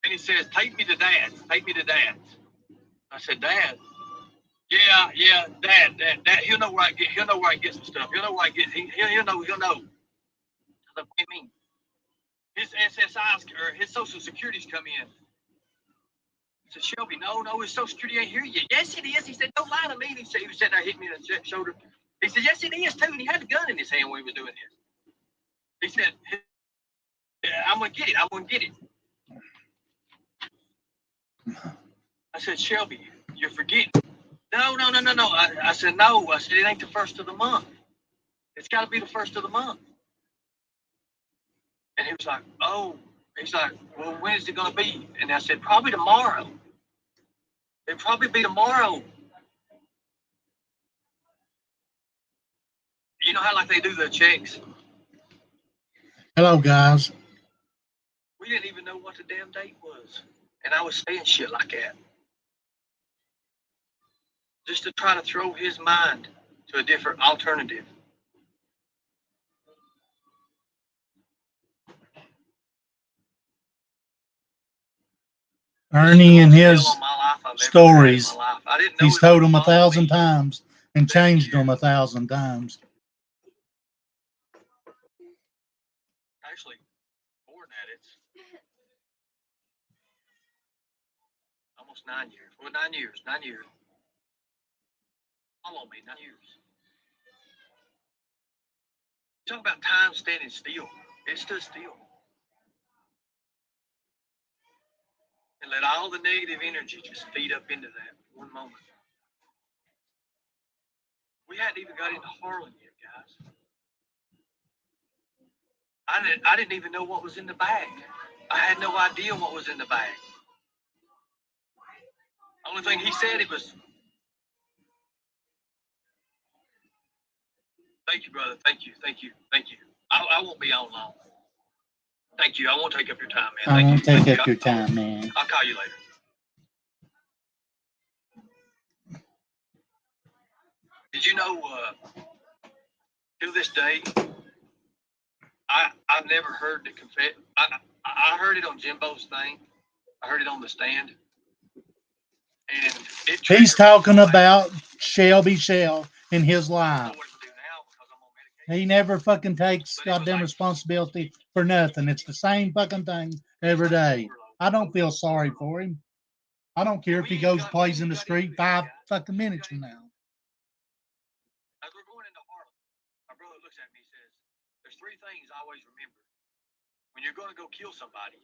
And he says, take me to Dad. Take me to Dad. I said, Dad? Yeah, Dad. He'll know where I get some stuff. He'll know where I get. He'll know. I said, what do you mean? His SSI's or his Social Security's come in. I said, Shelby, no, his Social Security ain't here yet. Yes, it is. He said, don't lie to me. He said, he was sitting there hitting me in the shoulder. He said, yes, it is too. And he had a gun in his hand when he was doing this. He said, I'm gonna get it. I said, Shelby, you're forgetting. No. I said, no. I said, it ain't the first of the month. It's got to be the first of the month. And he was like, oh. He's like, well, when is it going to be? And I said, probably tomorrow. It'll probably be tomorrow. You know how like they do the checks? Hello, guys. We didn't even know what the damn date was. And I was saying shit like that. Just to try to throw his mind to a different alternative. Ernie and his stories, he's told them 1,000 times and changed them 1,000 times. Actually, more than that, it's almost 9 years. Well, 9 years. Follow me, 9 years. Talk about time standing still. It stood still. And let all the negative energy just feed up into that one moment. We hadn't even got into Harlan yet, guys. I didn't even know what was in the bag. I had no idea what was in the bag. Only thing he said, it was, thank you, brother. Thank you. I won't be on long. Thank you. I won't take up your time, man. I won't take up your time, man. I'll call you later. Did you know, to this day, I've never heard the confess. I heard it on Jimbo's thing. I heard it on the stand. And he's talking about Shelby Shell in his life. He never fucking takes goddamn responsibility for nothing. It's the same fucking thing every day. I don't feel sorry for him. I don't care if he goes plays in the street 5 fucking minutes from now. As we're going into Harlan, my brother looks at me and says, there's 3 things I always remember. When you're going to go kill somebody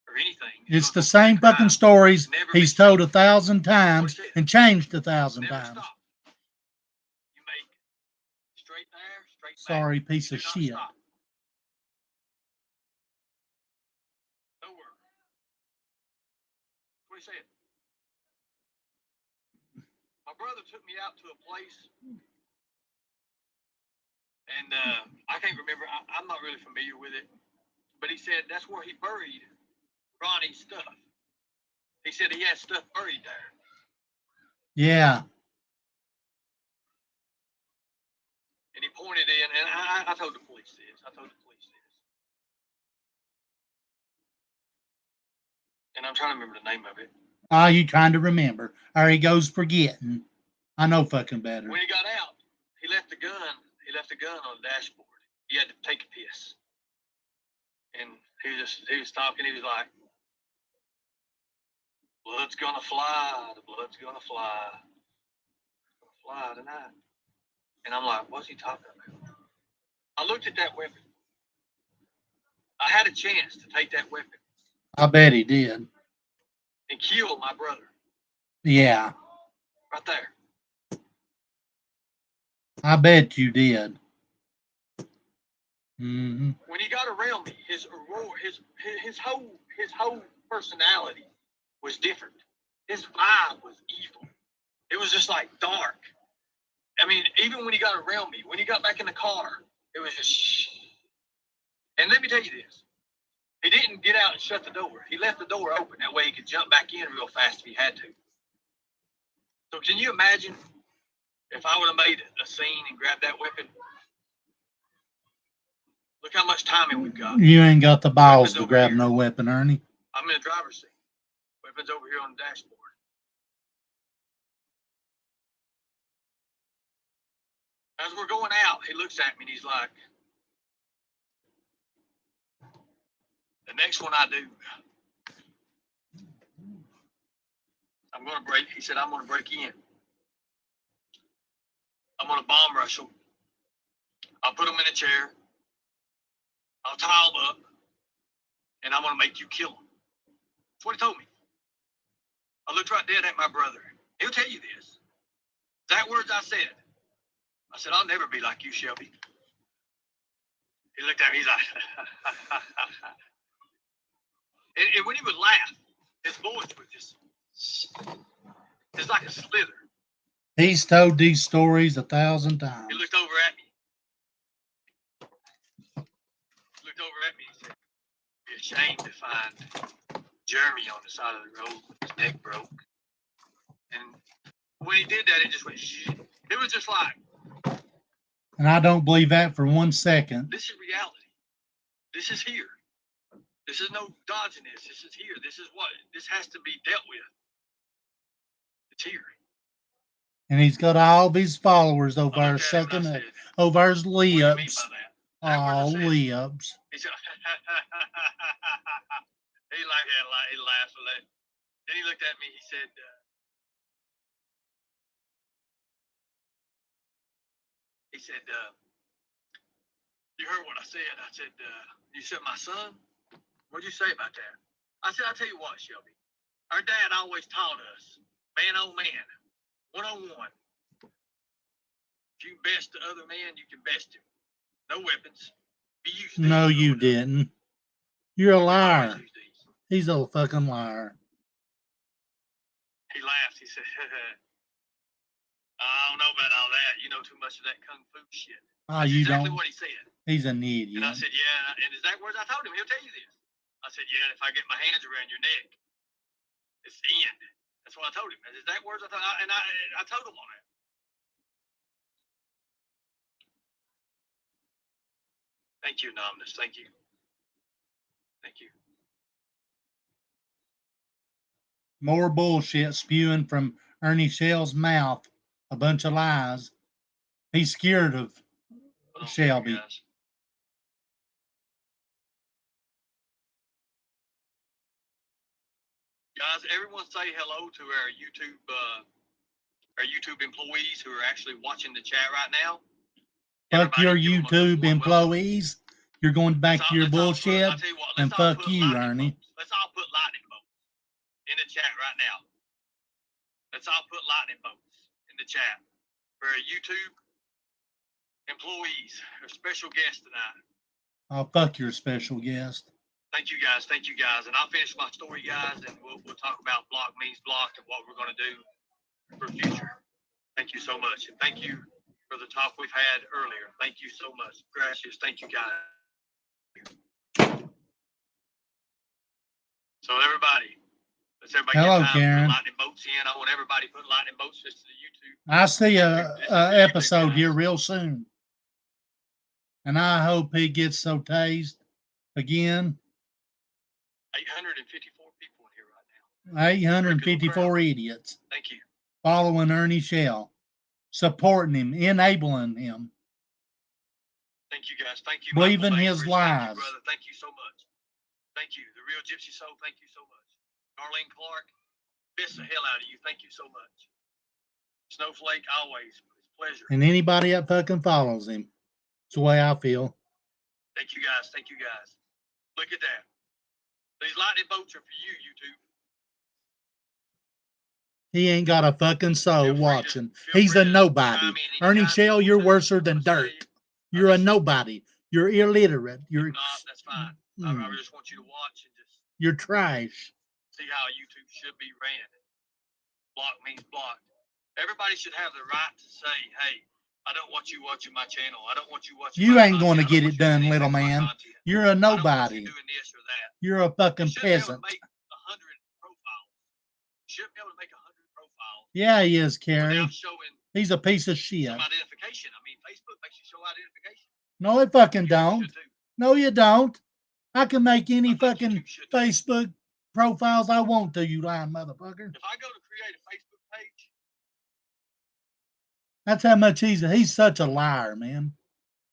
or anything. It's the same fucking stories he's told 1,000 times and changed 1,000 times. You make straight there, straight back. Sorry, piece of shit. Stop. Nowhere. That's what he said. My brother took me out to a place, and I can't remember. I'm not really familiar with it, but he said that's where he buried Ronnie's stuff. He said he had stuff buried there. Yeah. And he pointed in, and I told the police this. And I'm trying to remember the name of it. You trying to remember. Or he goes forgetting. I know fucking better. When he got out, he left the gun on the dashboard. He had to take a piss. And he was talking, he was like, blood's gonna fly, the blood's gonna fly. It's gonna fly tonight. And I'm like, what's he talking about? I looked at that weapon. I had a chance to take that weapon. I bet he did. And kill my brother. Yeah. Right there. I bet you did. Mm-hmm. When he got around me, his whole personality was different. His vibe was evil. It was just like dark. I mean, even when he got around me, when he got back in the car, it was just shh. And let me tell you this. He didn't get out and shut the door. He left the door open. That way he could jump back in real fast if he had to. So can you imagine if I would have made a scene and grabbed that weapon? Look how much timing we've got. You ain't got the balls to grab no weapon, Ernie. I'm in the driver's seat. Weapons over here on the dashboard. As we're going out, he looks at me and he's like, the next one I do, I'm going to break. He said, I'm going to break in. I'm going to bomb rush them. I'll put them in a chair. I'll tie them up. And I'm going to make you kill them. That's what he told me. I looked right dead at my brother. He'll tell you this. Exact words I said. I said, I'll never be like you, Shelby. He looked at me. He's like, and when he would laugh, his voice would just, it's like a slither. He's told these stories 1,000 times. He looked over at me. And said, be ashamed to find Jeremy on the side of the road with his neck broke. And when he did that, it just went, it was just like. And I don't believe that for 1 second. This is reality. This is here. This is no dodging this. This is here. This is what, this has to be dealt with. It's here. And he's got all these followers over our second, over our lips. What do you mean by that? All lips. He said, he laughed a lot. Then he looked at me. He said, you heard what I said. I said, you said my son? What'd you say about that? I said, I'll tell you what, Shelby. Our dad always taught us, man on man, one-on-one. If you best the other man, you can best him. No weapons. No, you didn't. You're a liar. He's a fucking liar. He laughed. He said, I don't know about all that. You know too much of that kung fu shit. Oh, you exactly don't. What he said. He's an idiot. And I said, yeah. And exact words I told him. He'll tell you this. I said, yeah, if I get my hands around your neck, it's the end. That's what I told him. And exact words I told him. And I told him on that. Thank you, Anonymous. Thank you. Thank you. More bullshit spewing from Ernie Shell's mouth. A bunch of lies. He's scared of Shelby. Guys, everyone say hello to our YouTube employees who are actually watching the chat right now. Fuck your YouTube employees. You're going back to your bullshit. And fuck you, Ernie. Let's all put lightning bolts in the chat right now. Let's all put lightning bolts in the chat for our YouTube employees, our special guest tonight. Oh, fuck your special guest. Thank you, guys. Thank you, guys. And I'll finish my story, guys, and we'll talk about block means blocked and what we're going to do for the future. Thank you so much. And thank you for the talk we've had earlier. Thank you so much. Gracias. Thank you, guys. So, everybody, let's everybody hello, get time Karen. to put lightning bolts in. I want everybody to put lightning bolts just to the YouTube. I see a episode here real soon. And I hope he gets so tased again. 854 people in here right now. 854 idiots. Thank you. Following Ernie Shell. Supporting him. Enabling him. Thank you, guys. Thank you. Believing his lies. Thank you, brother. Thank you so much. Thank you. The Real Gypsy Soul, thank you so much. Darlene Clark, best the hell out of you. Thank you so much. Snowflake, always. It's a pleasure. And anybody that fucking follows him. It's the way I feel. Thank you, guys. Thank you, guys. Look at that. These lightning bolts are for you, YouTube. He ain't got a fucking soul watching. He's a nobody. Ernie Shell, you're worse than dirt. You're a nobody. You're illiterate. You're not, that's fine. I just want you to watch and just. You're trash. See how YouTube should be ran. Block means blocked. Everybody should have the right to say, hey, I don't want you watching my channel. I don't want you watching You my ain't going to get it done, little man. You're a nobody. You doing this or that. You're a fucking peasant. Make 100 profiles. Should be able to make 100 profiles. Yeah, he is, Carrie. Showing he's a piece of shit. some identification. I mean, Facebook makes you show identification. No, it fucking don't. No, you don't. I can make any fucking Facebook profiles I want to, you lying motherfucker. If I go to create a Facebook page, That's how much he's such a liar, man.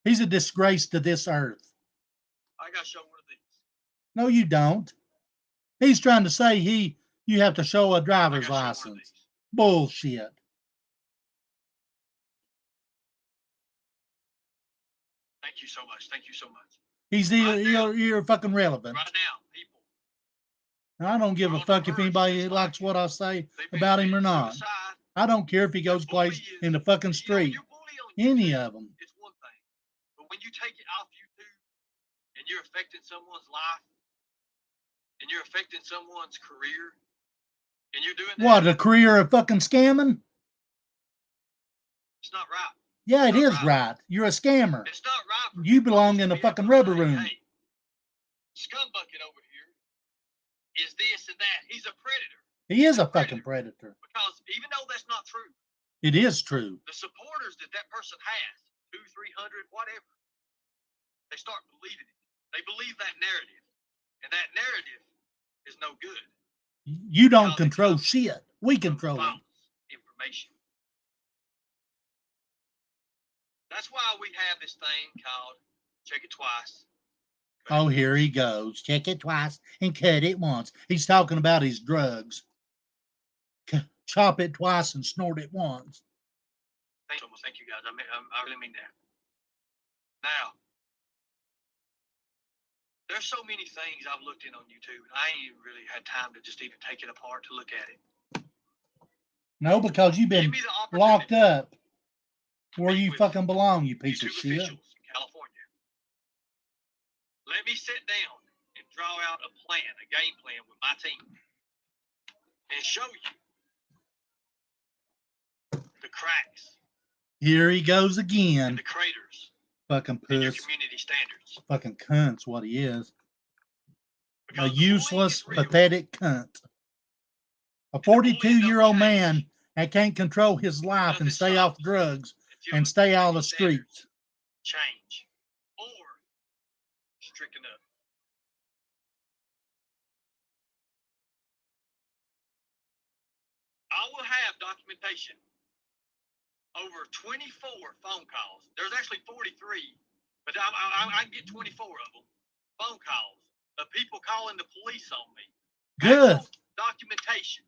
He's a disgrace to this earth. I got to show one of these. No, you don't. He's trying to say you have to show a driver's I gotta show one of licence. these. Bullshit. Thank you so much. Thank you so much. He's you're fucking relevant. Right now, people. I don't give a fuck if anybody likes what I say about him or not. I don't care if he goes place in the fucking street. Any of them. It's one thing. But when you take it off YouTube and you're affecting someone's life and you're affecting someone's career and you're doing that. What, a career of fucking scamming? It's not right. Yeah, it is right. You're a scammer. It's not right. You belong in the fucking rubber room. Hey, Scumbucket over here is this and that. He's a predator. He is a fucking predator. Because even though that's not true, it is true. the supporters that person has, 200, 300, whatever, they start believing it. They believe that narrative. And that narrative is no good. You don't control shit. We control it. Information. That's why we have this thing called check it twice. Oh, here he goes. Check it twice and cut it once. He's talking about his drugs. Chop it twice and snort it once. Thank you guys. I really mean that. Now, there's so many things I've looked in on YouTube, and I ain't even really had time to just even take it apart to look at it. No, because you've been locked up where you fucking belong, you piece of shit. In California. Let me sit down and draw out a plan, a game plan with my team, and show you the cracks. Here he goes again. And the craters. Fucking puss. And your community standards. Fucking cunt's what he is. A useless, pathetic cunt. A 42-year-old man that can't control his life and stay off drugs and stay out of the streets. Change. Or stricken up. I will have documentation. Over 24 phone calls. There's actually 43, but I can get 24 of them. Phone calls of people calling the police on me. Good. Documentation.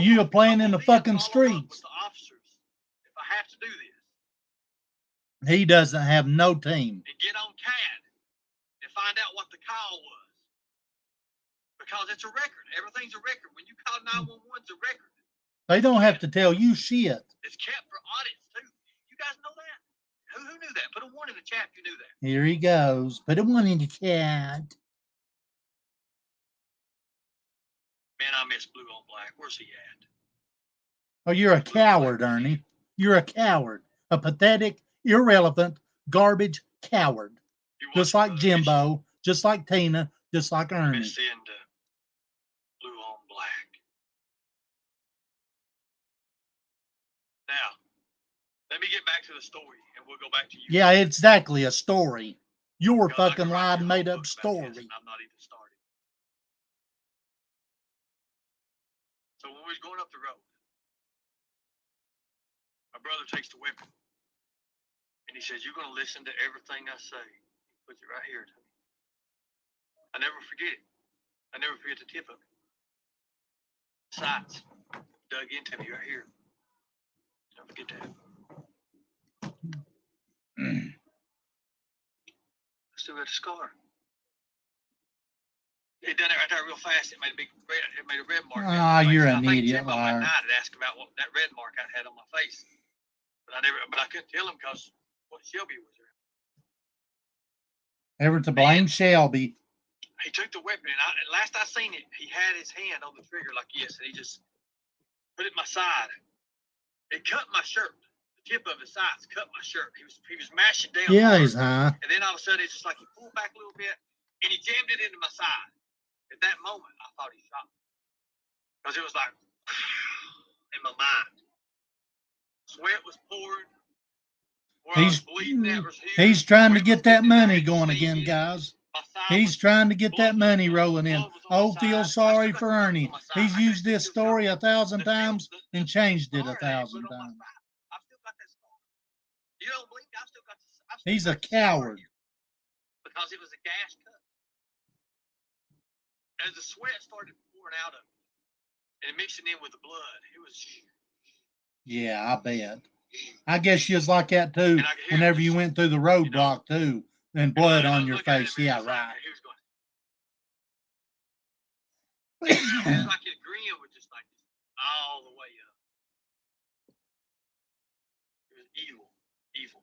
You are playing in the fucking streets. The officers, if I have to do this. He doesn't have no team. And get on CAD and find out what the call was. Because it's a record. Everything's a record. When you call 911, it's a record. They don't have to tell you shit. It's kept for audits too. You guys know that? Who knew that? Put a 1 in the chat if you knew that. Here he goes. Put a 1 in the chat. Man, I miss Blue on Black. Where's he at? Oh, you're a coward, Ernie. You're a coward. A pathetic, irrelevant, garbage coward. Just like Jimbo, just like Tina, just like Ernie. Missing Blue on Black. Now, let me get back to the story, and we'll go back to you. Yeah, exactly, a story. Your fucking lied, made up story. I'm not even started. So when we was going up the road, my brother takes the weapon, and he says, "You're going to listen to everything I say." He puts it right here to me. I never forget it. I never forget the tip of it. Sights dug into me right here. Don't forget that. I still got a scar. He done it right there real fast. It made a red mark. Ah, you're an idiot. Jimbo that night had asked about what that red mark I had on my face, but I couldn't tell him because Shelby was there. Ever to blame Shelby. He took the weapon, and last I seen it, he had his hand on the trigger like this, and he just put it in my side. It cut my shirt. The tip of his sides cut my shirt. He was mashing down. Yeah, he's high. And then all of a sudden, it's just like he pulled back a little bit, and he jammed it into my side. At that moment, I thought he shot me. Because it was like, in my mind. Sweat was pouring. Where I was bleeding, that was huge. He's trying to get that money going again, guys. My He's trying to get that money rolling in. Oh, feel sorry for Ernie. He's used this story 1,000 times and changed it 1,000 times. You don't believe me? He's a coward. Because it was a gas cut. As the sweat started pouring out of me and mixing in with the blood, it was. Yeah, I bet. I guess you was like that too. Whenever you went through the roadblock too, and blood on your face. Yeah, right. He was going. It was like his grin was just like all the way up. It was evil, evil.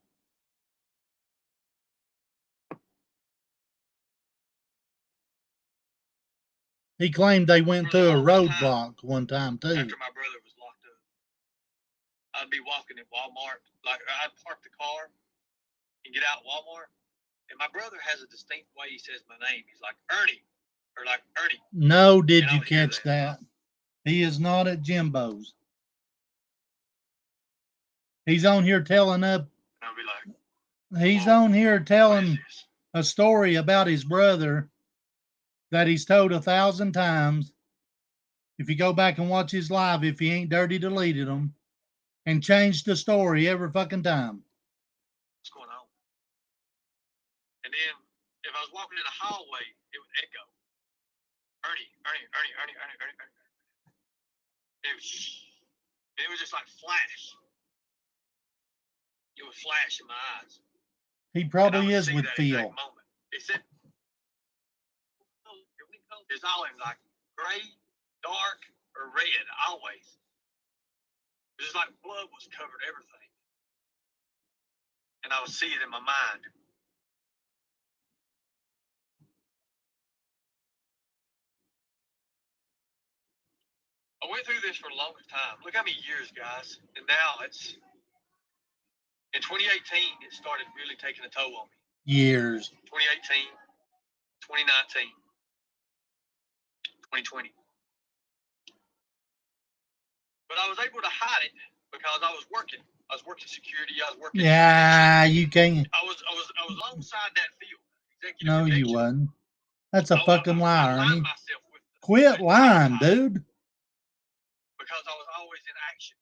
He claimed they went through a roadblock one time too. After my brother was locked up, I'd be walking at Walmart. Like I'd park the car and get out at Walmart, and my brother has a distinct way he says my name. He's like Ernie, or like Ernie. No, did you catch that? He is not at Jimbo's. He's on here telling up. I'll be like, he's on here telling a story about his brother that he's told 1,000 times. If you go back and watch his live, if he ain't dirty deleted them, and changed the story every fucking time. What's going on? And then if I was walking in the hallway, it would echo. Ernie, Ernie, Ernie, Ernie, Ernie, Ernie, Ernie. It was just like flash. It would flash in my eyes. He probably is with Phil. It said, it's always like gray, dark, or red, always. It's like blood was covered everything. And I would see it in my mind. I went through this for the longest time. Look how many years, guys. And now it's, in 2018, it started really taking a toll on me. Years. 2018, 2019, 2020. But I was able to hide it because I was working. I was working security. I was working. Yeah, you can't. I was alongside that field. No, you wasn't. That's a fucking lie, Ernie. Quit lying, dude. Because I was always in action.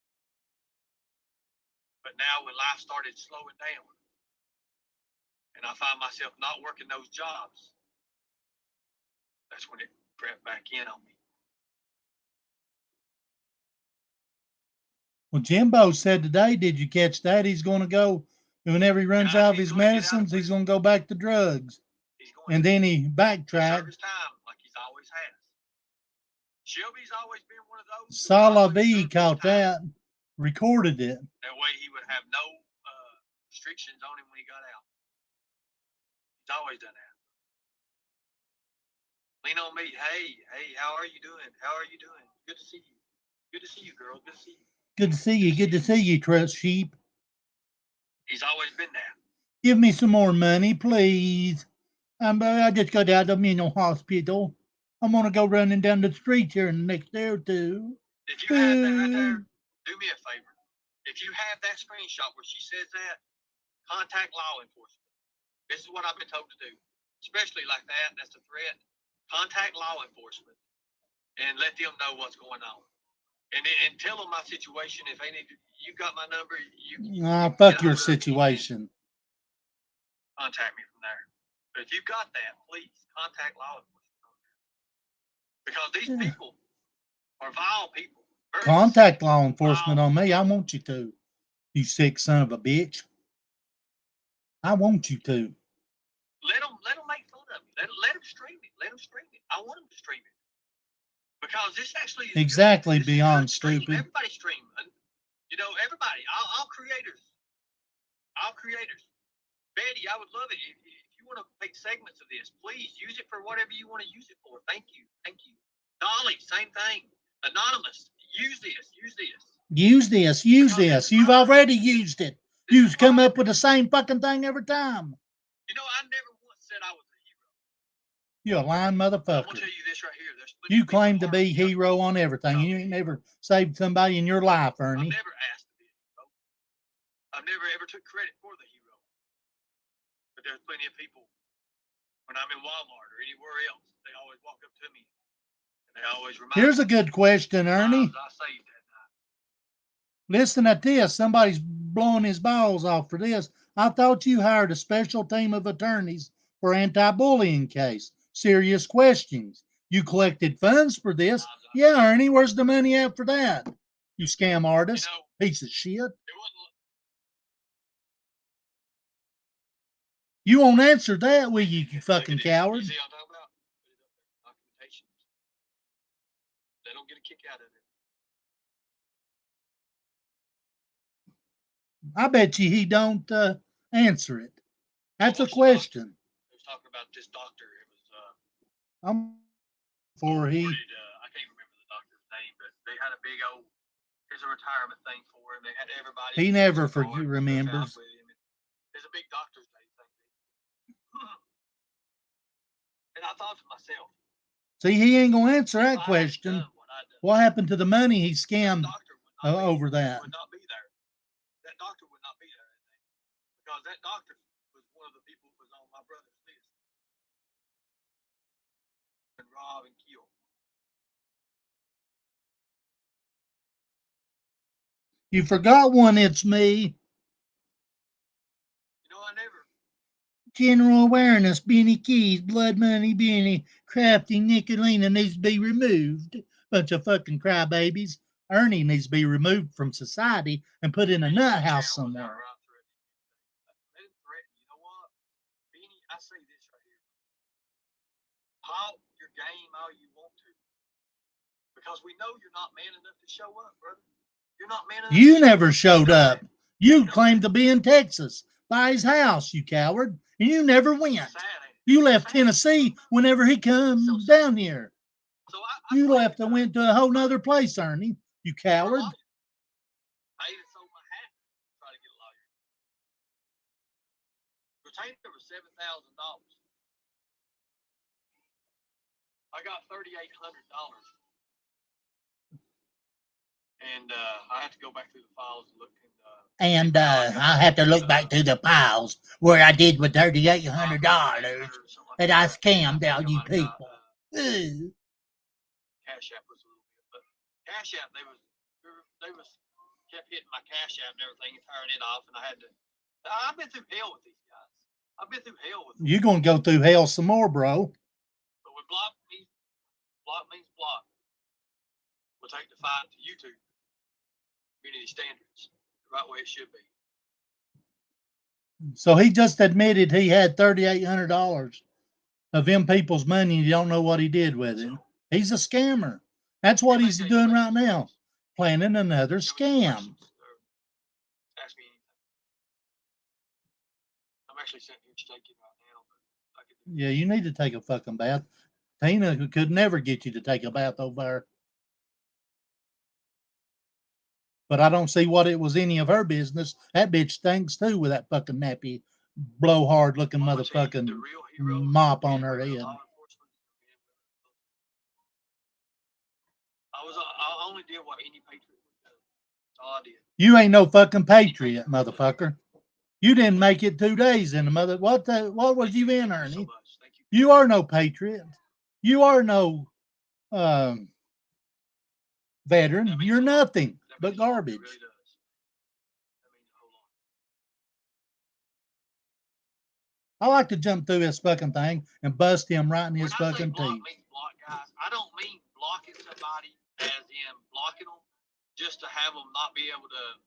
But now when life started slowing down, and I find myself not working those jobs, that's when it crept back in on me. Well, Jimbo said today, did you catch that? He's going to go, whenever he runs out of his medicines, he's going to go back to drugs. And then he backtracked. His time like he's always has. Shelby's always been one of those. Salavi caught that, recorded it. That way he would have no restrictions on him when he got out. He's always done that. Lean on me. Hey, how are you doing? How are you doing? Good to see you. Good to see you, girl. Good to see you. Good to see you. Good to see you, Trust Sheep. He's always been there. Give me some more money, please. I just got out of the mental hospital. I'm going to go running down the street here in the next day or two. If you have that right there, do me a favor. If you have that screenshot where she says that, contact law enforcement. This is what I've been told to do. Especially like that, that's a threat. Contact law enforcement and let them know what's going on. And tell them my situation. If they need to, you got my number. Fuck your situation. Contact me from there. But if you've got that, please contact law enforcement. Because these people are vile people. Contact law enforcement on me. I want you to. You sick son of a bitch. I want you to. Let them make fun of me. Let them stream it. Let them stream it. I want them to stream it. Because this actually is exactly beyond stupid. Everybody stream. You know, everybody. All creators. All creators. Betty, I would love it. If you want to make segments of this, please use it for whatever you want to use it for. Thank you. Thank you. Dolly, same thing. Anonymous, use this. Use this. Use this. Use this. You've already used it. You've come up with the same fucking thing every time. You know, I never once said I was a hero. You're a lying motherfucker. I'm going to tell you this right here. You claim to be hero on everything. You ain't never saved somebody in your life, Ernie. I've never asked to be a hero. I've never ever took credit for the hero. But there's plenty of people when I'm in Walmart or anywhere else, they always walk up to me and they always remind Here's me a good question, of the Ernie. lives I saved that night. Listen at this. Somebody's blowing his balls off for this. I thought you hired a special team of attorneys for anti-bullying case. Serious questions. You collected funds for this. Yeah, Ernie, where's the money at for that? You scam artist. Piece of shit. It wasn't. You won't answer that, will you, you fucking coward? You see what I'm talking about? Documentations. They don't get a kick out of it. I bet you he don't answer it. That's a question. He was talking about this doctor. It was for he. I can't remember the doctor's name, but they had a big old. There's a retirement thing for him. They had everybody. He never remembers. There's a big doctor's day thing. And I thought to myself. See, he ain't gonna answer that question. What happened to the money he scammed over that? Would not be there. That doctor would not be there, I think, because that doctor was one of the people who was on my brother's list. And rob and kill. You forgot one. It's me. You know, I never. General awareness, Benny Keys, blood money, Benny, Crafty, Nicolina needs to be removed. Bunch of fucking crybabies. Ernie needs to be removed from society and put in a nut house somewhere. Let him threaten. You know what? Benny, I say this right here. Talk your game all you want to. Because we know you're not man enough to show up, brother. You're not man enough. You never showed up. You claimed to be in Texas by his house, you coward. And you never went. You left Tennessee whenever he comes down here. You left and went to a whole nother place, Ernie. You coward. I even sold my hat to try to get a lawyer. Retainer was $7,000. I got $3,800. And I had to go back through the files and look. And I had to look back through the files where I did with $3,800 that I scammed all you people. Cash App was a little bit, but Cash App they was kept hitting my Cash App and everything and turning it off, and I had to. I've been through hell with these guys. I've been through hell with them. You're gonna go through hell some more, bro. But when block means block. We'll take the fight to YouTube. Community standards, the right way it should be. So he just admitted he had $3,800 of them people's money and you don't know what he did with it. He's a scammer. That's what he's doing right now. Planning another scam. Ask me anything. I'm actually sitting here shaking right now. Yeah, you need to take a fucking bath. Tina could never get you to take a bath over there. But I don't see what it was any of her business. That bitch stinks too with that fucking nappy, blowhard looking motherfucking mop on her head. I only did what any patriot would do. That's all I did. You ain't no fucking patriot, motherfucker. You didn't make it 2 days in the mother. What was you in, Ernie? You are no patriot. You are no veteran. You're nothing but garbage. I like to jump through his fucking thing and bust him right in his fucking teeth. I don't mean blocking somebody as in blocking them just to have them not be able to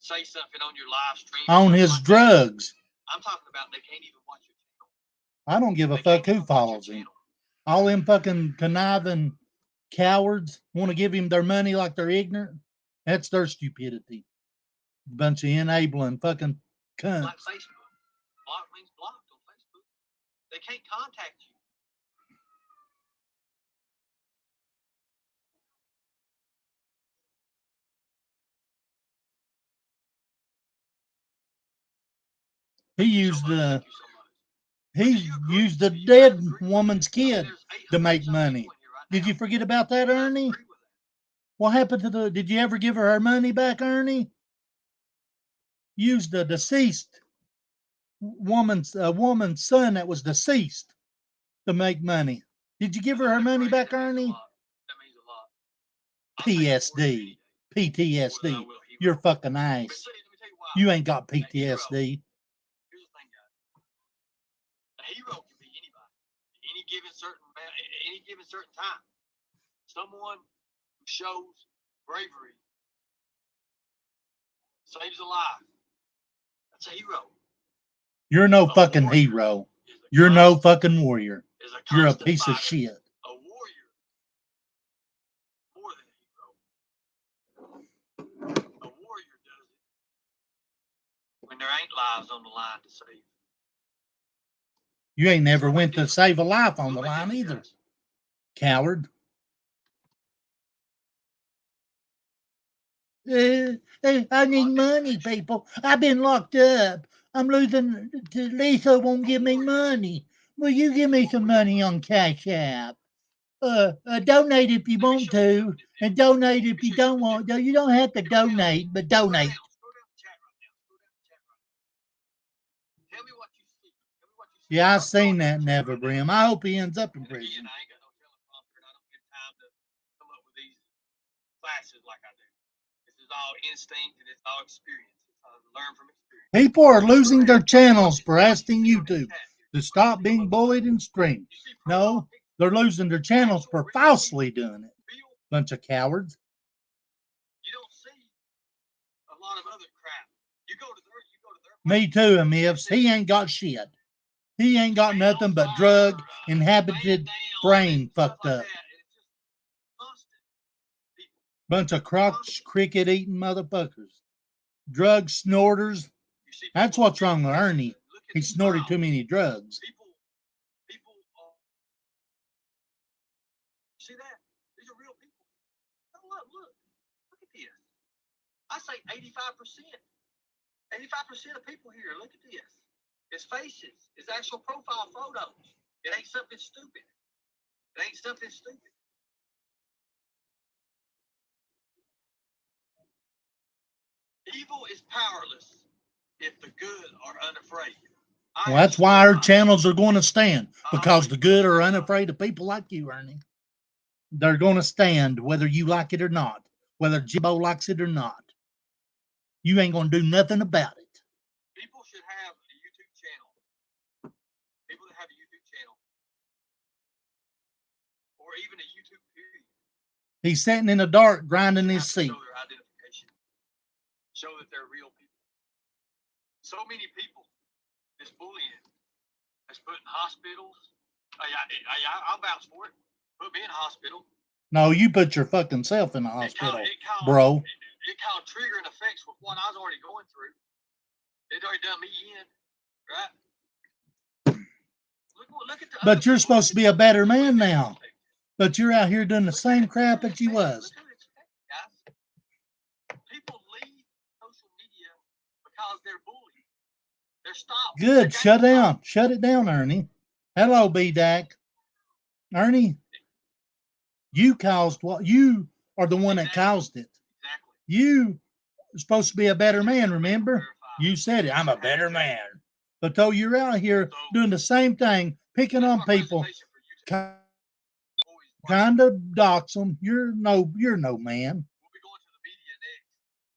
say something on your live stream. On his drugs. I'm talking about they can't even watch your channel. I don't give a fuck who follows him. All them fucking conniving cowards want to give him their money like they're ignorant. That's their stupidity. Bunch of enabling fucking cunts. Like Facebook. Block means blocked on Facebook. They can't contact you. He used the dead woman's kid to make money. Did you forget about that, Ernie? What happened to did you ever give her money back, Ernie? Used the deceased woman's son that was deceased to make money. Did you give her money back, Ernie? That means a lot. I'll take it for you PSD, any day. More than I PTSD. will Hero. You're fucking Let me nice. tell you why. You ain't got A hero. PTSD. Here's the thing, guys. A hero can be anybody. Any given certain time. Someone who shows bravery, saves a life. That's a hero. You're no A fucking warrior hero. is a You're no constant- fucking warrior. is a You're a constant piece of fighter. shit. A warrior. More than a hero. A warrior does it when there ain't lives on the line to save. You ain't never So went make to it- save a life on Go the make line it, either. guys. Coward. I need money, people. I've been locked up. I'm losing. Lisa won't give me money. Will you give me some money on Cash App? Donate if you want to, and donate if you don't want to. You don't have to donate, but donate. Scroll down the chat right now. Tell me what you see. Tell me what you see. Yeah, I've I'm scrolling seen down that the chat right now. Never Brim. I hope he ends up in And again, prison. I ain't got no teleprompter, and I don't get time to come up with these classes like I do. This is all instinct and it's all experience. It's all learn from experience. People are losing their channels for asking YouTube to stop being bullied and streamed. No, they're losing their channels for falsely doing it. Bunch of cowards. You don't see a lot of other crap. You go to their Me too, Amips. He ain't got shit. He ain't got nothing but drug inhabited brain fucked up. Bunch of crotch cricket eating motherfuckers. Drug snorters. That's what's wrong with Ernie. He snorted too many drugs. People, see that? These are real people. Oh, look at this. I say 85%. 85% of people here, look at this. It's faces. It's actual profile photos. It ain't something stupid. Evil is powerless if the good are unafraid. Well, that's why our channels are going to stand, because the good are unafraid of people like you, Ernie. They're going to stand whether you like it or not, whether Jimbo likes it or not. You ain't going to do nothing about it. People should have a YouTube channel. People that have a YouTube channel, or even a YouTube period. He's sitting in the dark grinding his seat. Show their identification. Show that they're real people. So many people, this bullying, that's put in hospitals. I'll vouch for it. Put me in a hospital. No, you put your fucking self in the hospital, bro. It caused triggering effects with what I was already going through. It already done me in, right? Look at the But you're supposed to be a better man now. But you're out here doing the same crap that you was. People leave social media because they're bullied. They're stopped. Good. Shut down. Shut it down, Ernie. Hello, B-Dac. Ernie, you caused what? You are the one that caused it. Exactly. You are supposed to be a better man, remember? You said it. I'm a better man. But though you're out here doing the same thing, picking on people, kind of dox them. You're no man. We'll be going to the media next.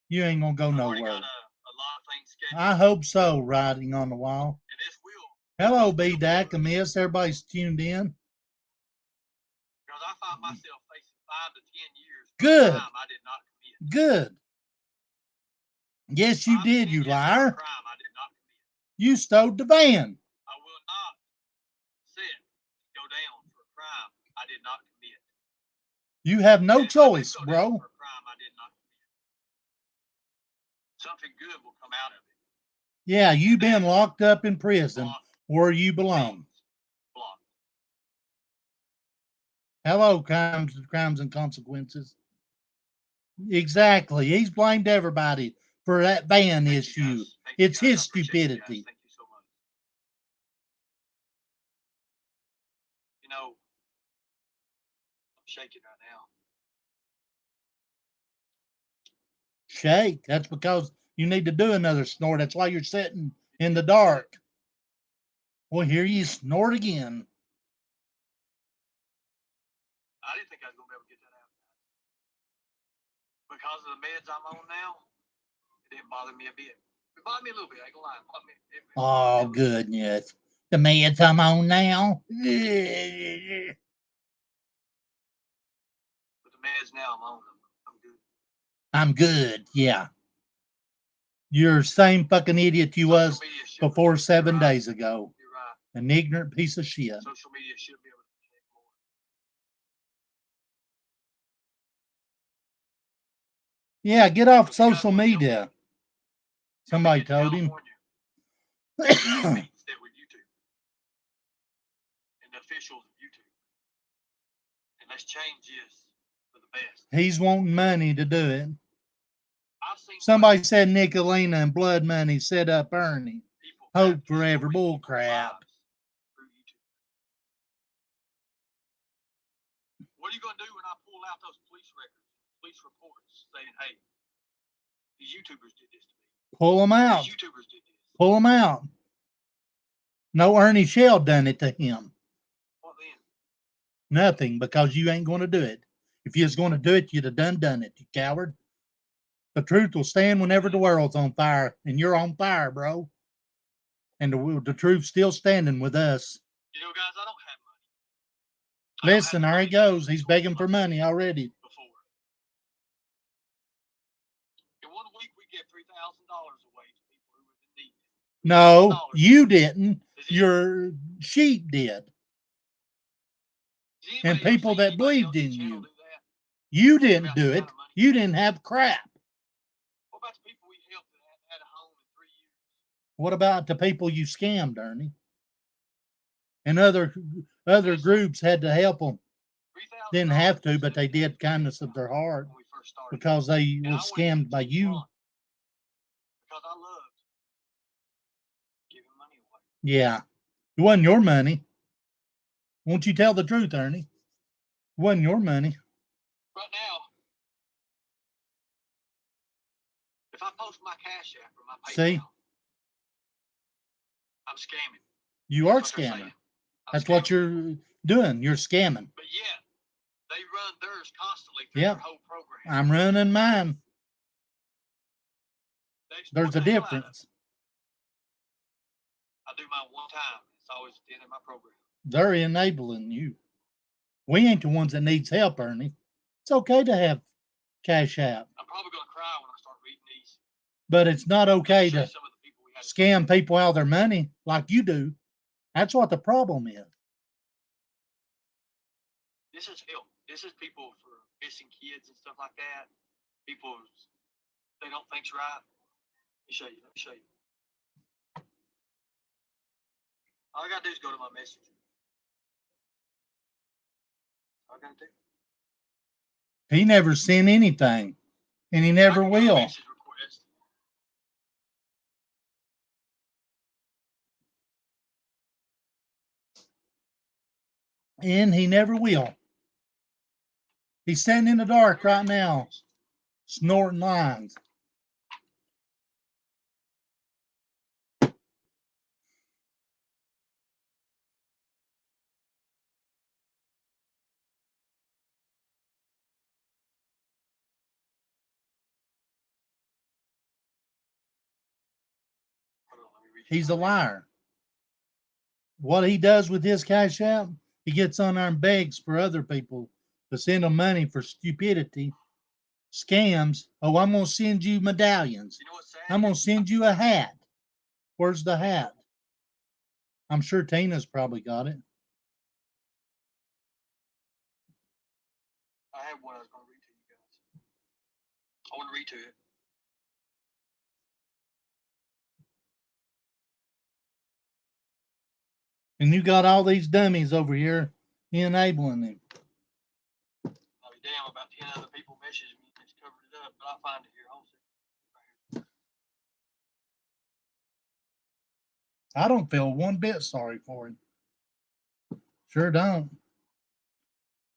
You ain't gonna go I've already nowhere. got a lot of things scheduled. I hope so. Writing on the wall. And this will. Hello, B-Dac and Miss. Everybody's tuned in. Because I find myself facing 5 to 10 years. Good. Crime I did not commit. Good. Yes, you 5 to did, 10 you years for a liar. crime I did not commit. You stole the van. I will not sit and go down for a crime I did not commit. You have no And if I do choice, go down bro. for a crime I did not commit, something good will come out of it. Yeah, you've been locked up in prison Block, where you belong. block. Hello, crimes and consequences. Exactly. He's blamed everybody for that van Thank you, issue. guys. Thank you, It's guys. his I appreciate you guys. stupidity. Thank you so much. You know, I'm shaking right now. Shake. That's because you need to do another snort. That's why you're sitting in the dark. Well, here you snort again. get that out. Because of the meds I'm on now, it didn't bother me a bit. It bothered me a little bit. I ain't gonna lie. Oh, goodness. The meds I'm on now. But the meds now I'm on them. I'm good. I'm good. Yeah. You're the same fucking idiot you was before 7 days ago. You're right. An ignorant piece of shit. Social media should be able to protect more. Yeah, get off social media. Somebody told him. Instead with YouTube and the officials of YouTube. And let's change this for the best. He's wanting money to do it. I've seen Somebody said Nicolina and Blood Money set up Ernie. Hope forever. Bull crap. What are you going to do when I pull out those police records, police reports saying, hey, these YouTubers did this to me? Pull them out. These YouTubers did this. Pull them out. No, Ernie Shell done it to him. What then? Nothing, because you ain't going to do it. If you was going to do it, you'd have done it, you coward. The truth will stand whenever the world's on fire, and you're on fire, bro. And the truth's still standing with us. You know, guys, I don't have money. Listen, there he goes. He's begging for money already. Before. In 1 week, we give $3,000 away to people who are in need. No, you didn't. Your sheep did. And people that believed in you. You didn't do it. You didn't have crap. What about the people we helped that had a home in 3 years? What about the people you scammed, Ernie? And other groups had to help them. Didn't have to, but they did kindness of their heart because they were scammed by you. Because I loved giving money away. Yeah. It wasn't your money. Won't you tell the truth, Ernie? It wasn't your money. Right now, if I post my Cash App or my PayPal, see, I'm scamming. You are scamming. That's what you're doing. You're scamming. But yet, they run theirs constantly through their whole program. I'm running mine. There's a difference. I do mine one time. It's always at the end of my program. They're enabling you. We ain't the ones that needs help, Ernie. It's okay to have Cash App. I'm probably going to cry when I start reading these. But it's not okay to scam people out of their money like you do. That's what the problem is. This is help. This is people for missing kids and stuff like that. People, they don't think's right. Let me show you. All I got to do is go to my message. All I got to do. He never sent anything, and he never will. And he never will. He's standing in the dark right now, snorting lines. He's a liar. What he does with his Cash App, he gets on there and begs for other people to send him money for stupidity, scams. Oh, I'm going to send you medallions. You know what's sad? I'm going to send you a hat. Where's the hat? I'm sure Tina's probably got it. I have one I was going to read to you guys. I want to read to it. And you got all these dummies over here enabling him. I'll be damn, about 10 other people messaged me and it's covered it up, but I'll find it here. Hold on. I don't feel one bit sorry for him. Sure don't.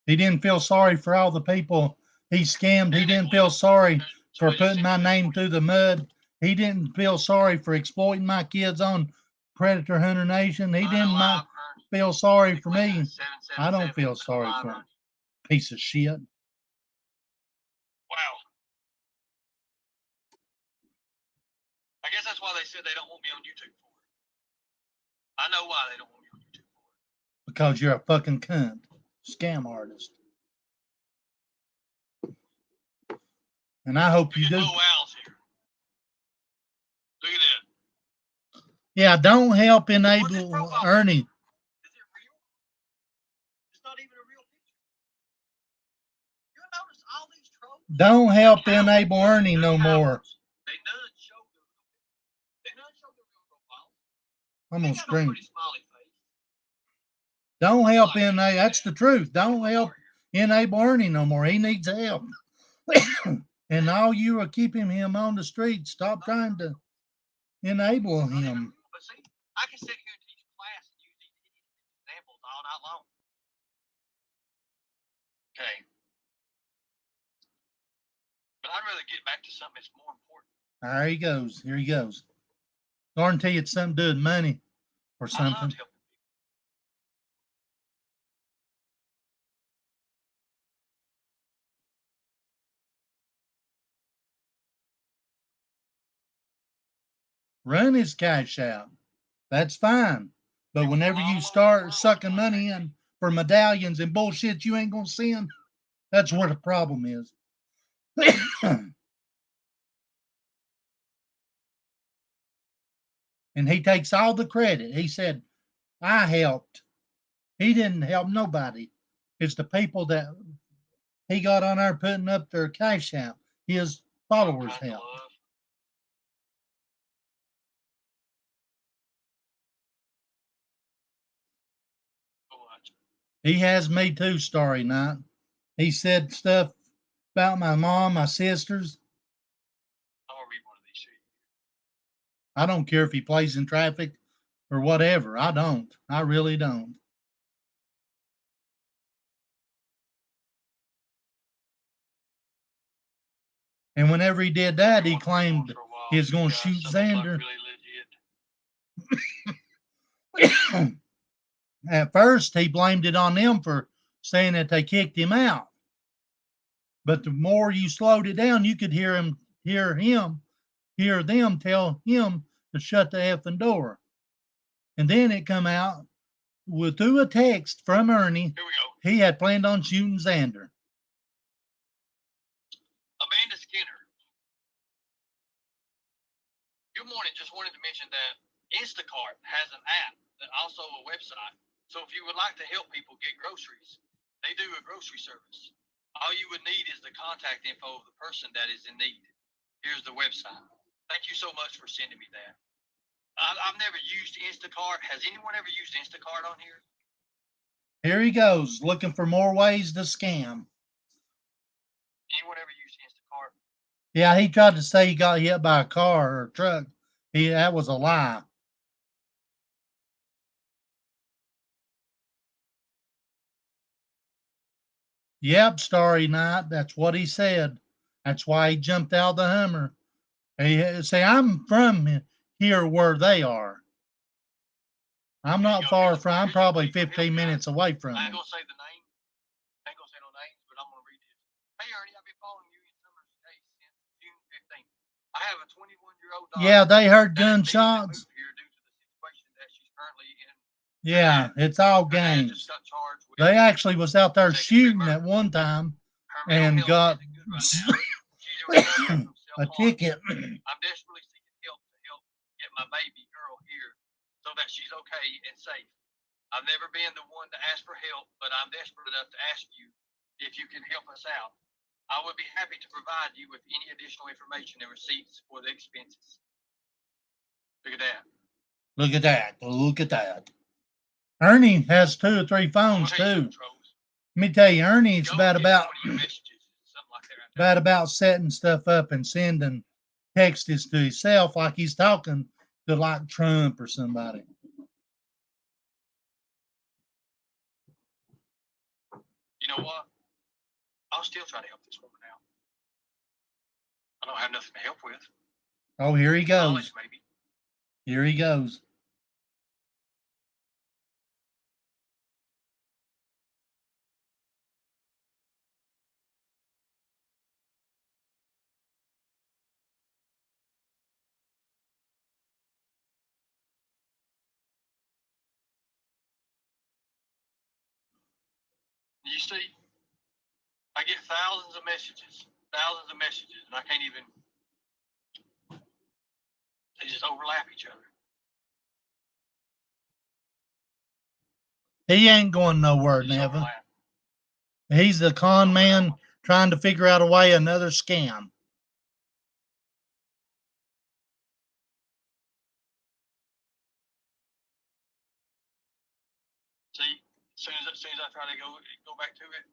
He didn't feel sorry for all the people he scammed. He didn't feel sorry for putting my name through the mud. He didn't feel sorry for exploiting my kids on Predator Hunter Nation. He didn't feel sorry for me. I don't feel sorry for him. Piece of shit. said they don't want me on YouTube for it. I know why they don't want me on YouTube for it. Because you're a fucking cunt. Scam artist. And I hope you do. Low owls here. Look at that. Yeah, don't help enable Ernie. Is it real? It's not even a real picture. You notice all these trolls? Don't help enable Ernie no more. They none show the real picture. They none show the real profile. I'm gonna scream. Pretty smiley face. Don't help enable. That's the truth. Don't help enable Ernie no more. He needs help. And all you are keeping him on the street. Stop trying to enable him. But see, I can sit here and teach class and use these examples all night long. Okay. But I'd rather get back to something that's more important. There he goes. Here he goes. Guarantee it's something to do with money or I love something. helping people. Run his cash out. That's fine. But whenever you start sucking money in for medallions and bullshit you ain't gonna send, that's where the problem is. And he takes all the credit. He said, I helped. He didn't help nobody. It's the people that he got on there putting up their cash out. His followers helped. He has me too, Starry Night. He said stuff about my mom, my sisters. I'll read one of these sheets. I don't care if he plays in traffic or whatever. I don't. I really don't. And whenever he did that, he claimed he was going to shoot Xander. At first, he blamed it on them for saying that they kicked him out. But the more you slowed it down, you could hear them tell him to shut the effing door. And then it come out through a text from Ernie. Here we go. He had planned on shooting Xander. Amanda Skinner. Good morning. Just wanted to mention that Instacart has an app and also a website. So if you would like to help people get groceries, they do a grocery service. All you would need is the contact info of the person that is in need. Here's the website. Thank you so much for sending me that. I've never used Instacart. Has anyone ever used Instacart on here? Here he goes, looking for more ways to scam. Anyone ever used Instacart? Yeah, he tried to say he got hit by a car or a truck. That was a lie. Yep, Starry Night. That's what he said. That's why he jumped out of the Hummer. He say, I'm from here where they are. I'm not far from. I'm probably 15 minutes away from I ain't him. gonna say the name. I ain't gonna say no names, but I'm gonna read this. Hey Ernie, I've been following you in Summer's case since June 15th. I have a 21-year-old daughter. Yeah, they heard gunshots. Here due to the situation that she's currently in. Yeah, it's all games. They actually was out there shooting at one time and got a ticket. I'm desperately seeking help to help get my baby girl here so that she's okay and safe. I've never been the one to ask for help, but I'm desperate enough to ask you if you can help us out. I would be happy to provide you with any additional information and receipts for the expenses. Look at that. Look at that. Look at that. Ernie has 2 or 3 phones too. Let me tell you, Ernie's about setting stuff up and sending texts to himself like he's talking to like Trump or somebody. You know what? I'll still try to help this woman out. I don't have nothing to help with. Oh, here he goes. Knowledge, maybe. Here he goes. You see, I get thousands of messages, and I can't even. They just overlap each other. He ain't going nowhere, Nevin. He's the con man trying to figure out a way, another scam. See, as soon as I try to go back to it,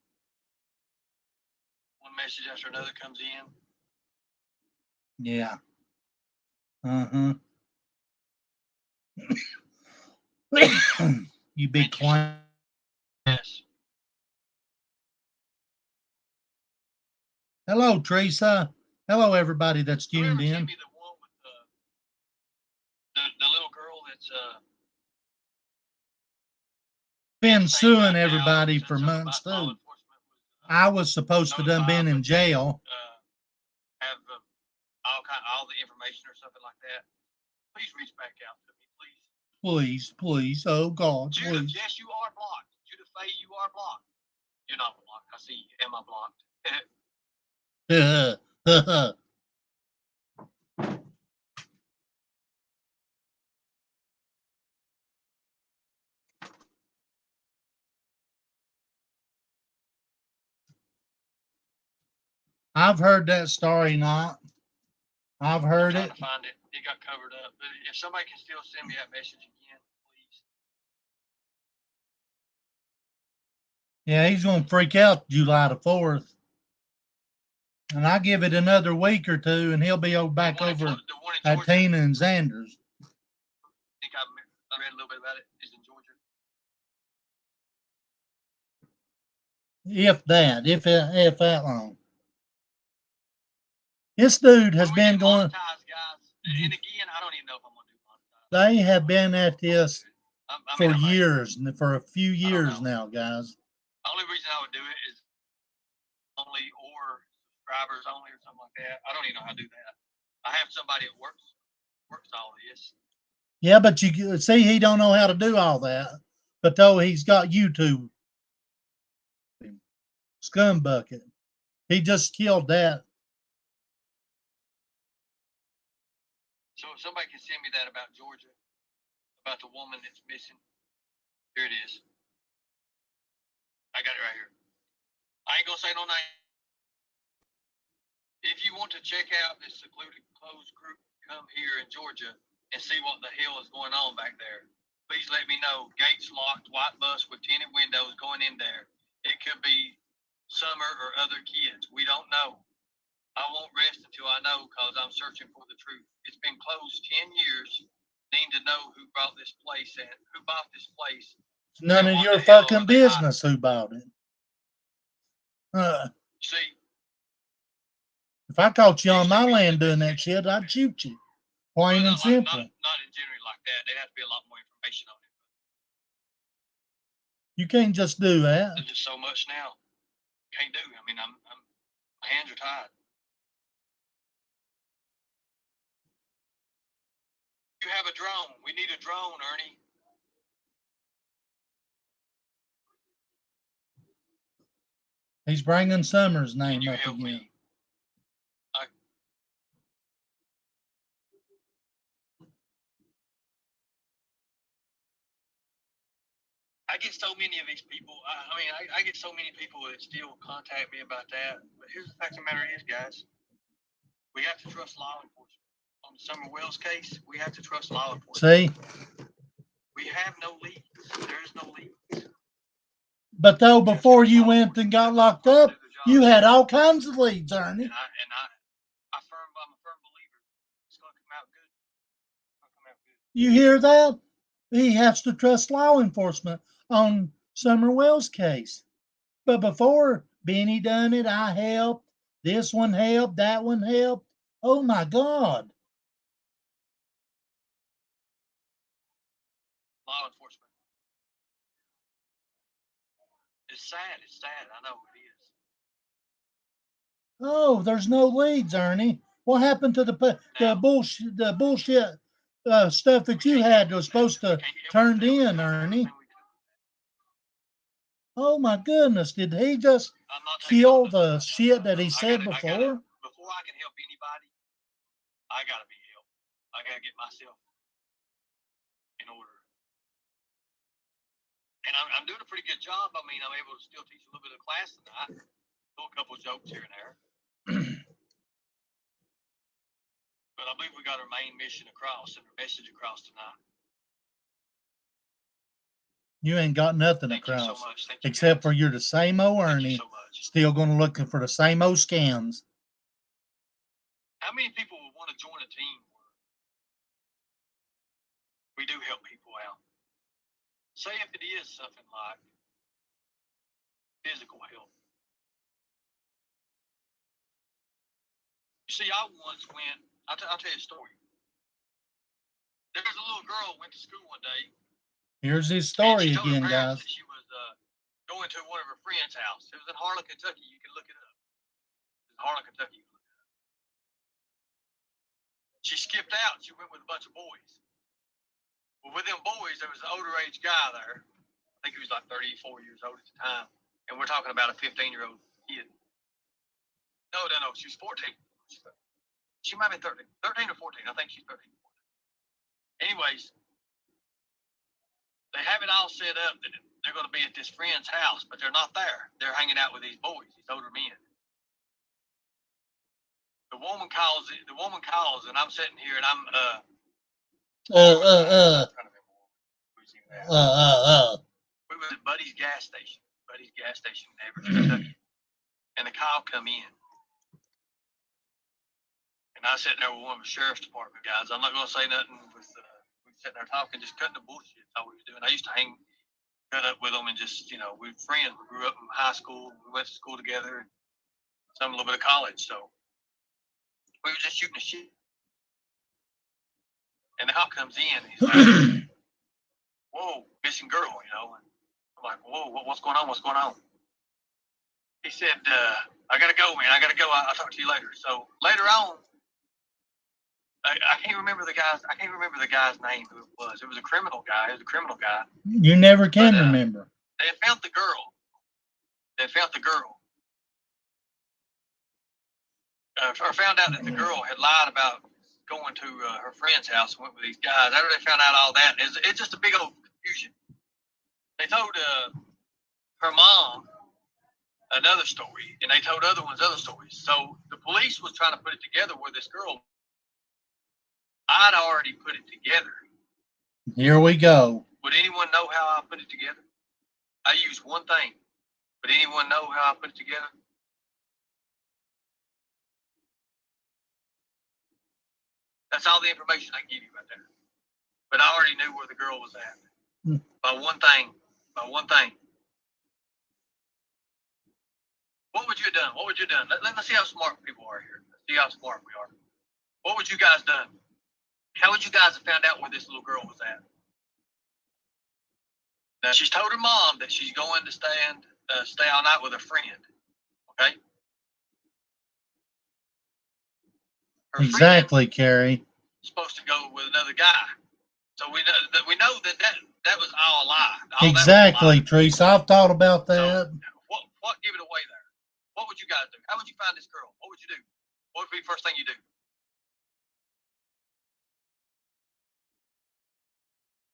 one message after another comes in. Yeah. You be quiet. Yes. Hello, Teresa. Hello, everybody that's tuned in. Me the one with the little girl that's been suing everybody for months too. I was supposed to done been in jail. Have all the information or something like that. Please reach back out to me, please. Please. Oh God, Judah, please. yes, you are blocked. Judah Faye, you are blocked. You're not blocked. I see you. Am I blocked? I've heard that story, not. I've heard it. To find it. It got covered up. But if somebody can still send me that message again, please. Yeah, he's going to freak out July the 4th. And I give it another week or two, and he'll be back over at Tina and Xander's. I think I read a little bit about it. It's in Georgia. If that long. This dude has been going. Guys. And again, I don't even know if I'm going to do monetize. They have been at this for years, for a few years now, guys. The only reason I would do it is only or subscribers only or something like that. I don't even know how to do that. I have somebody that works all this. Yeah, but you see, he don't know how to do all that. But though he's got YouTube, Scumbucket, he just killed that. So if somebody can send me that about Georgia, about the woman that's missing, here it is. I got it right here. I ain't gonna say no name. If you want to check out this secluded closed group, come here in Georgia and see what the hell is going on back there. Please let me know. Gates locked, white bus with tinted windows going in there. It could be Summer or other kids. We don't know. I won't rest until I know because I'm searching for the truth. It's been closed 10 years. Need to know who bought this place and who bought this place. None of your fucking business who bought it. See, if I caught you on my land doing that shit, I'd shoot you. Plain and simple. Not in general like that. There'd have to be a lot more information on it. You can't just do that. There's just so much now. Can't do. I mean, my hands are tied. You have a drone. We need a drone, Ernie. He's bringing Summer's name up again. Me? I get so many of these people. I get so many people that still contact me about that. But here's the fact of the matter is, guys, we have to trust law enforcement. On the Summer Wells case, we have to trust law enforcement. See? We have no leads. There is no leads. But though, before you went and got locked up, you had all kinds of leads, Ernie. I'm a firm believer. It's going to come out good. You hear that? He has to trust law enforcement on Summer Wells case. But before, Benny done it, I helped. This one helped, that one helped. Oh my God. Law enforcement. It's sad. I know it is. Oh, there's no leads, Ernie. What happened to the bullshit stuff that you had was supposed to turned in, Ernie? Oh my goodness, did he just I'm not taking kill on the nothing. shit that he I said gotta, before? before I can help anybody, I gotta be helped. I gotta get myself in order. And I'm doing a pretty good job. I mean, I'm able to still teach a little bit of class tonight. Throw a couple of jokes here and there. But I believe we got our main mission across and our message across tonight. You ain't got nothing Thank you so across. much. Thank you, Except guys. for you're the same old Thank you Ernie, so much. still going to looking for the same old scams. How many people would want to join a team where we do help people out? Say if it is something like physical help. You see, I once went, I'll tell you a story. There was a little girl who went to school one day. Here's his And story she told again, her parents guys. that she was going to one of her friend's house. It was in Harlan, Kentucky. You can look it up. It's in Harlan, Kentucky. You can look it up. She skipped out. She went with a bunch of boys. Well, with them boys, there was an older age guy there. I think he was like 34 years old at the time. And we're talking about a 15-year-old kid. No. She was 14. She might have been 13. 13 or 14. I think she's 13 or 14. Anyways, they have it all set up that they're going to be at this friend's house, but they're not there. They're hanging out with these boys, these older men. The woman calls, and I'm sitting here, and I'm trying to remember where we was even at. We was at Buddy's gas station in Everett, Kentucky, and the call come in, and I was sitting there with one of the sheriff's department guys. I'm not going to say nothing. We were sitting there talking, just cutting the bullshit. That's all we were doing. I used to cut up with them, and just, we were friends. We grew up in high school. We went to school together, and some a little bit of college. So we were just shooting the shit. And the cop comes in, and he's like, "Whoa, missing girl," And I'm like, "Whoa, what's going on? What's going on?" He said, "I gotta go, man. I gotta go. I'll talk to you later." So later on, I can't remember the guy's. I can't remember the guy's name. Who it was? It was a criminal guy. You never can remember. They had found the girl. Or found out that the girl had lied about going to her friend's house and went with these guys. After they found out all that, it's just a big old confusion. They told her mom another story, and they told other ones other stories. So the police was trying to put it together where this girl, I'd already put it together. Here we go. Would anyone know how I put it together? I used one thing. Would anyone know how I put it together? That's all the information I can give you right there. But I already knew where the girl was at. By one thing. What would you have done? Let's see how smart people are here. Let's see how smart we are. What would you guys done? How would you guys have found out where this little girl was at? Now, she's told her mom that she's going to stay all night with a friend. Okay? Her exactly, Carrie. Supposed to go with another guy. So we know that was all a lie. Exactly, Teresa. I've thought about that. So, what give it away there? What would you guys do? How would you find this girl? What would you do? What would be the first thing you do?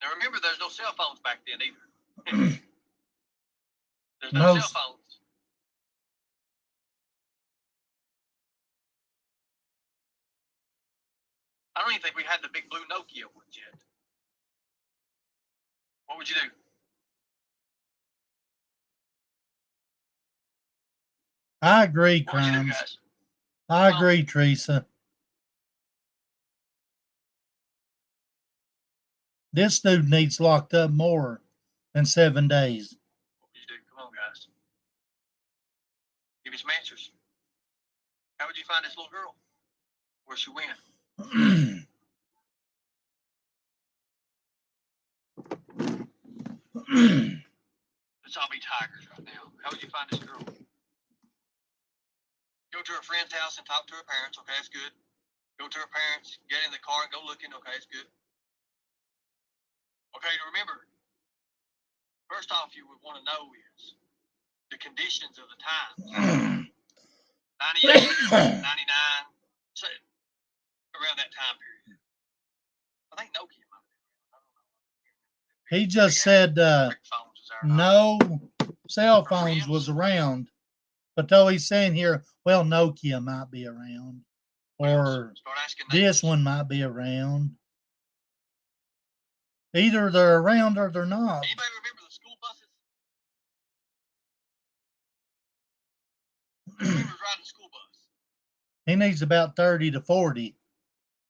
Now remember, there's no cell phones back then either. There's no cell phones. I don't even think we had the big blue Nokia ones yet. What would you do? I agree, Crimes. I agree, Teresa. This dude needs locked up more than 7 days. What would you do? Come on, guys. Give me some answers. How would you find this little girl? Where she went? Let's all be tigers right now. How would you find this girl? Go to her friend's house and talk to her parents. Okay, that's good. Go to her parents, get in the car and go looking. Okay, that's good. Okay, remember, first off, you would want to know is the conditions of the times. 98, 99, so around that time period. I think Nokia might have been. I don't know. He just said no cell phones was around. But though he's saying here, well, Nokia might be around. Or this one might be around. Either they're around or they're not. Anybody remember the school buses? Who remembers riding a school bus? He needs about 30 to 40,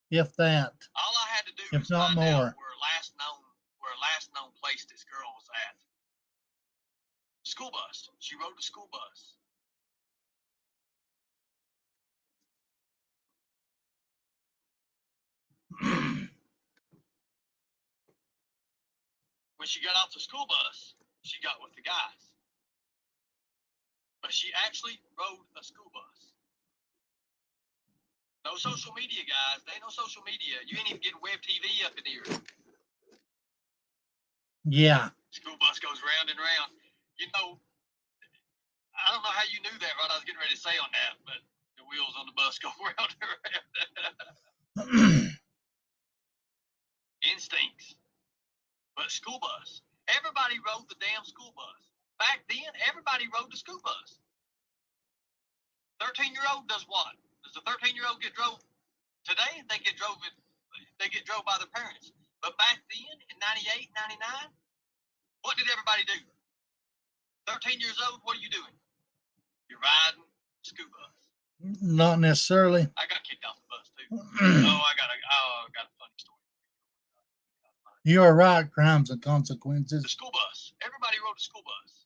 if that. All I had to do if was not find more. out where a last known place this girl was at. School bus. She rode the school bus. When she got off the school bus, she got with the guys. But she actually rode a school bus. No social media, guys. There ain't no social media. You ain't even getting web TV up in here. Yeah. School bus goes round and round. You know, I don't know how you knew that, right? I was getting ready to say on that, but the wheels on the bus go round and round. Instincts. But school bus. Everybody rode the damn school bus. Back then, everybody rode the school bus. 13-year-old does what? Does a 13-year-old get drove? Today, they get drove by their parents. But back then, in 98, 99, what did everybody do? 13 years old, what are you doing? You're riding the school bus. Not necessarily. I got kicked off the bus, too. I got a funny story. You are right, crimes and consequences. The school bus. Everybody rode the school bus.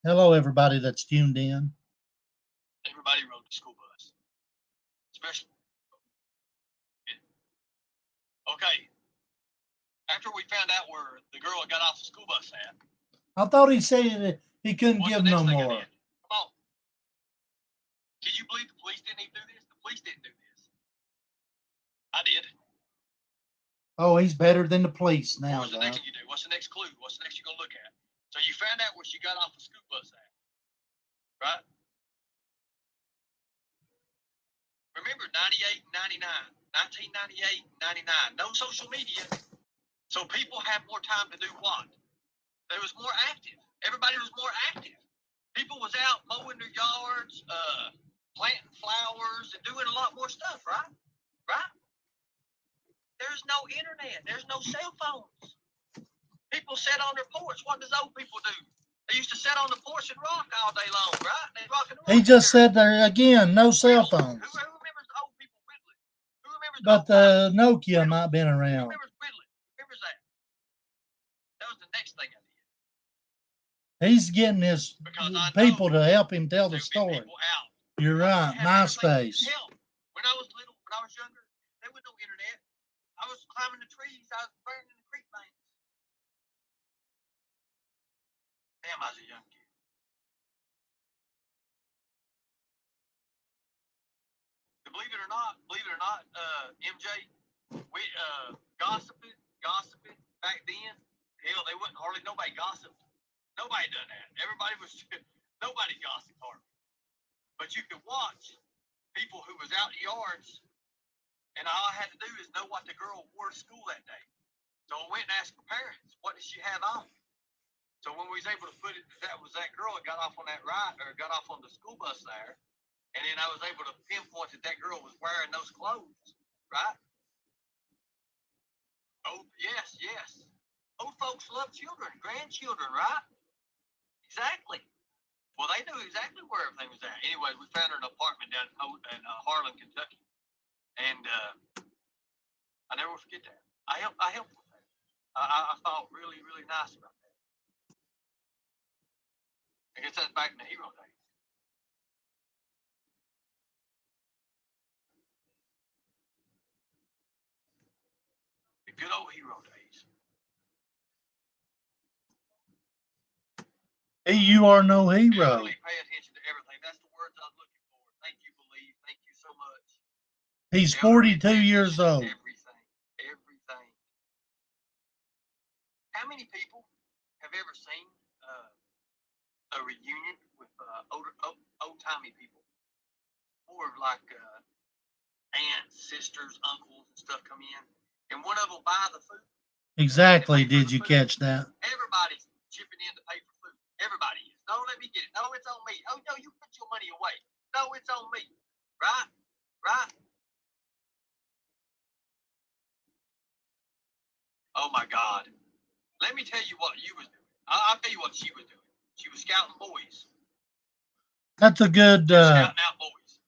Hello, everybody that's tuned in. Everybody rode the school bus. Especially. Okay. After we found out where the girl got off the school bus at. I thought he said that he couldn't give no more. Come on. Can you believe the police didn't even do this? The police didn't do this. I did. Oh, he's better than the police now. What's the next thing you do? What's the next clue? What's the next you're going to look at? So you found out where she got off the school bus at. Right? Remember, 98, 99, 1998, 99. No social media. So people had more time to do what? They was more active. Everybody was more active. People was out mowing their yards, planting flowers, and doing a lot more stuff, right? Right? There's no internet. There's no cell phones. People sat on their porch. What does old people do? They used to sit on the porch and rock all day long, right? They rock and roll. He just said there again, no cell phones. Who remembers the old people whittling? Who remembers but the Nokia might have been around. Who remembers whittling? Who remembers that? That was the next thing I did. He's getting his people to help him tell the story. You're right, MySpace. Hell, when I was little, when I was younger, there was no internet. I was climbing the trees. I was burning the creek banks. Damn, I was a young kid. Believe it or not, MJ, we gossiping back then. Hell, they wasn't hardly nobody gossiped. Nobody done that. Nobody gossiped hardly. But you could watch people who was out in the yards, and all I had to do is know what the girl wore to school that day. So I went and asked her parents, what did she have on? So when we was able to put it, that was that girl that got off on that ride, or got off on the school bus there, and then I was able to pinpoint that girl was wearing those clothes, right? Oh, yes. Old folks love children, grandchildren, right? Exactly. Well, they knew exactly where everything was at. Anyway, we found her in an apartment down in Harlan, Kentucky, and I never will forget that. I helped with that. I felt really, really nice about that. I guess that's back in the hero days. The good old hero days. Hey, you are no hero. Really pay attention to everything. That's the words I was looking for. Thank you, Believe. Thank you so much. He's 42 years old. Everything. How many people have like aunts, sisters, uncles, and stuff come in, and one of them will buy the food. Exactly. Did you catch that? Everybody's chipping in to pay for food. Everybody is. No, let me get it. No, it's on me. Oh, no, you put your money away. No, it's on me. Right? Right? Oh, my God. Let me tell you what you was doing. I'll tell you what she was doing. She was scouting boys. That's a good, Scouting out boys.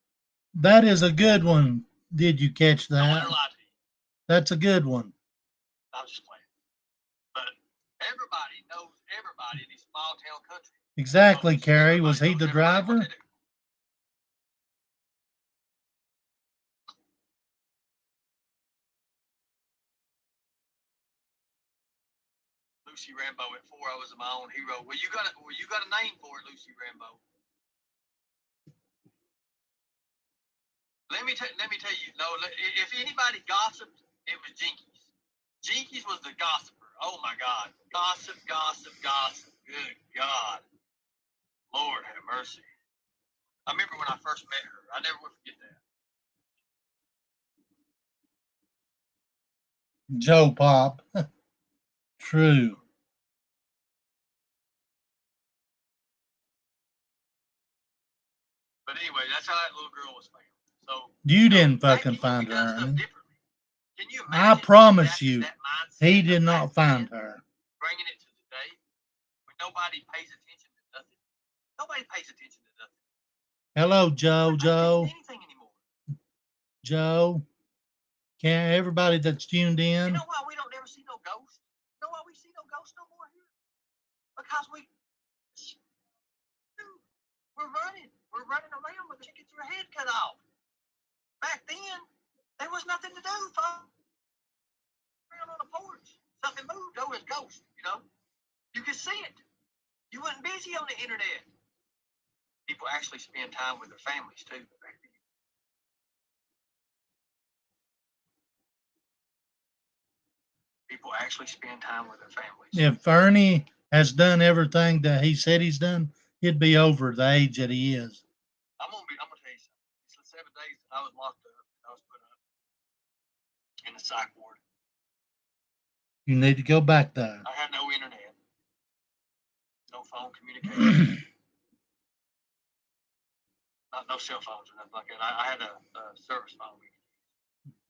that is a good one. Did you catch I'm that? gonna lie to you. That's a good one. I was just playing. But everybody knows everybody in these small town country. Exactly, Carrie. Everybody Was he knows the everybody what driver? they do. Lucy Rambo at 4. I was my own hero. Well, you got a name for it, Lucy Rambo. Let me tell you. No, if anybody gossiped, it was Jinkies. Jinkies was the gossiper. Oh my God, gossip. Good God, Lord have mercy. I remember when I first met her. I never will forget that. Joe Pop. True. But anyway, that's how that little girl was found. So You didn't back fucking then, find we done her. stuff Ernie. differently. Can you I imagine promise adapting you, that mindset he of did back not find then, her. bringing it to today, when nobody pays attention to nothing? Nobody pays attention to nothing. Hello, Joe. Nobody pays attention Joe. to anything anymore. Joe. Can't everybody that's tuned You in? know why we don't ever see no ghosts? You know why we see no ghosts no more here? Because we're running. We're running around with the chickens with your head cut off. Back then, there was nothing to do, folks. Around on the porch. Something moved. Oh, it's ghost, you know? You could see it. You wasn't busy on the internet. People actually spend time with their families, too, back then. People actually spend time with their families. If Ernie has done everything that he said he's done, he'd be over the age that he is. I'm gonna tell you something. It's the 7 days that I was locked up, I was put up in the psych ward. You need to go back there. I had no internet, no phone communication, no cell phones or nothing like that. I had a service phone.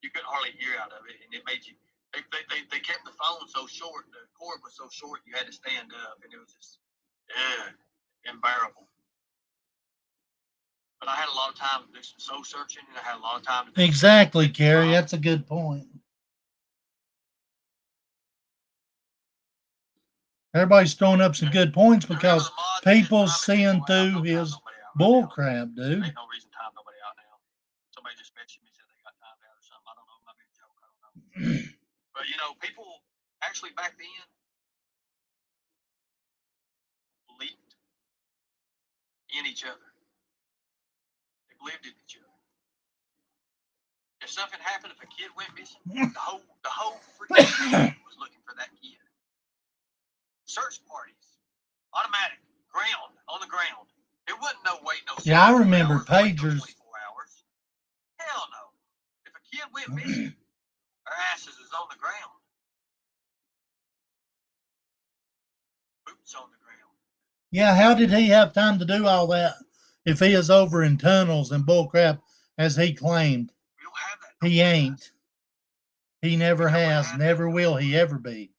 You couldn't hardly hear out of it, and it made you. They kept the phone so short, the cord was so short, you had to stand up, and it was just unbearable. But I had a lot of time to do some soul searching, and I had a lot of time to do Exactly, Carrie. That's a good point. Everybody's throwing up some good points because people's seeing through his bull crap, dude. Ain't no reason to time nobody out now. Somebody just mentioned me, said they got timed out or something. I don't know. It might be a joke. I don't know. But you know, people actually back then believed in each other. They believed in each other. If something happened, if a kid went missing, the whole freaking town was looking for that kid. Search parties, automatic, ground, on the ground. It wasn't no wait, no. Yeah, I remember hours, wait, no pagers. 24 hours. Hell no. If a kid went missing, their asses is on the ground. Boots on the ground. Yeah, how did he have time to do all that if he is over in tunnels and bullcrap as he claimed? We don't have that. He ain't. He never has, never will he ever be.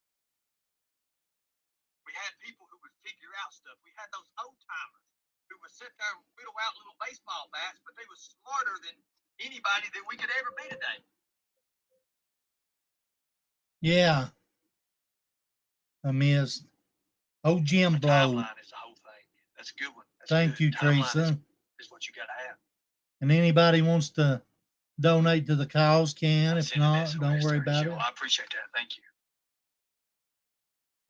We had people who would figure out stuff. We had those old timers who would sit there and whittle out little baseball bats, but they were smarter than anybody that we could ever be today. Yeah. I miss. Oh, Jim The Blow. timeline is the whole thing. That's a good one. That's Thank good. you, Timeline Teresa. is what you got to have. And anybody wants to donate to the cause can. I'm If sending not, SOS don't worry to the about show. it. I appreciate that. Thank you.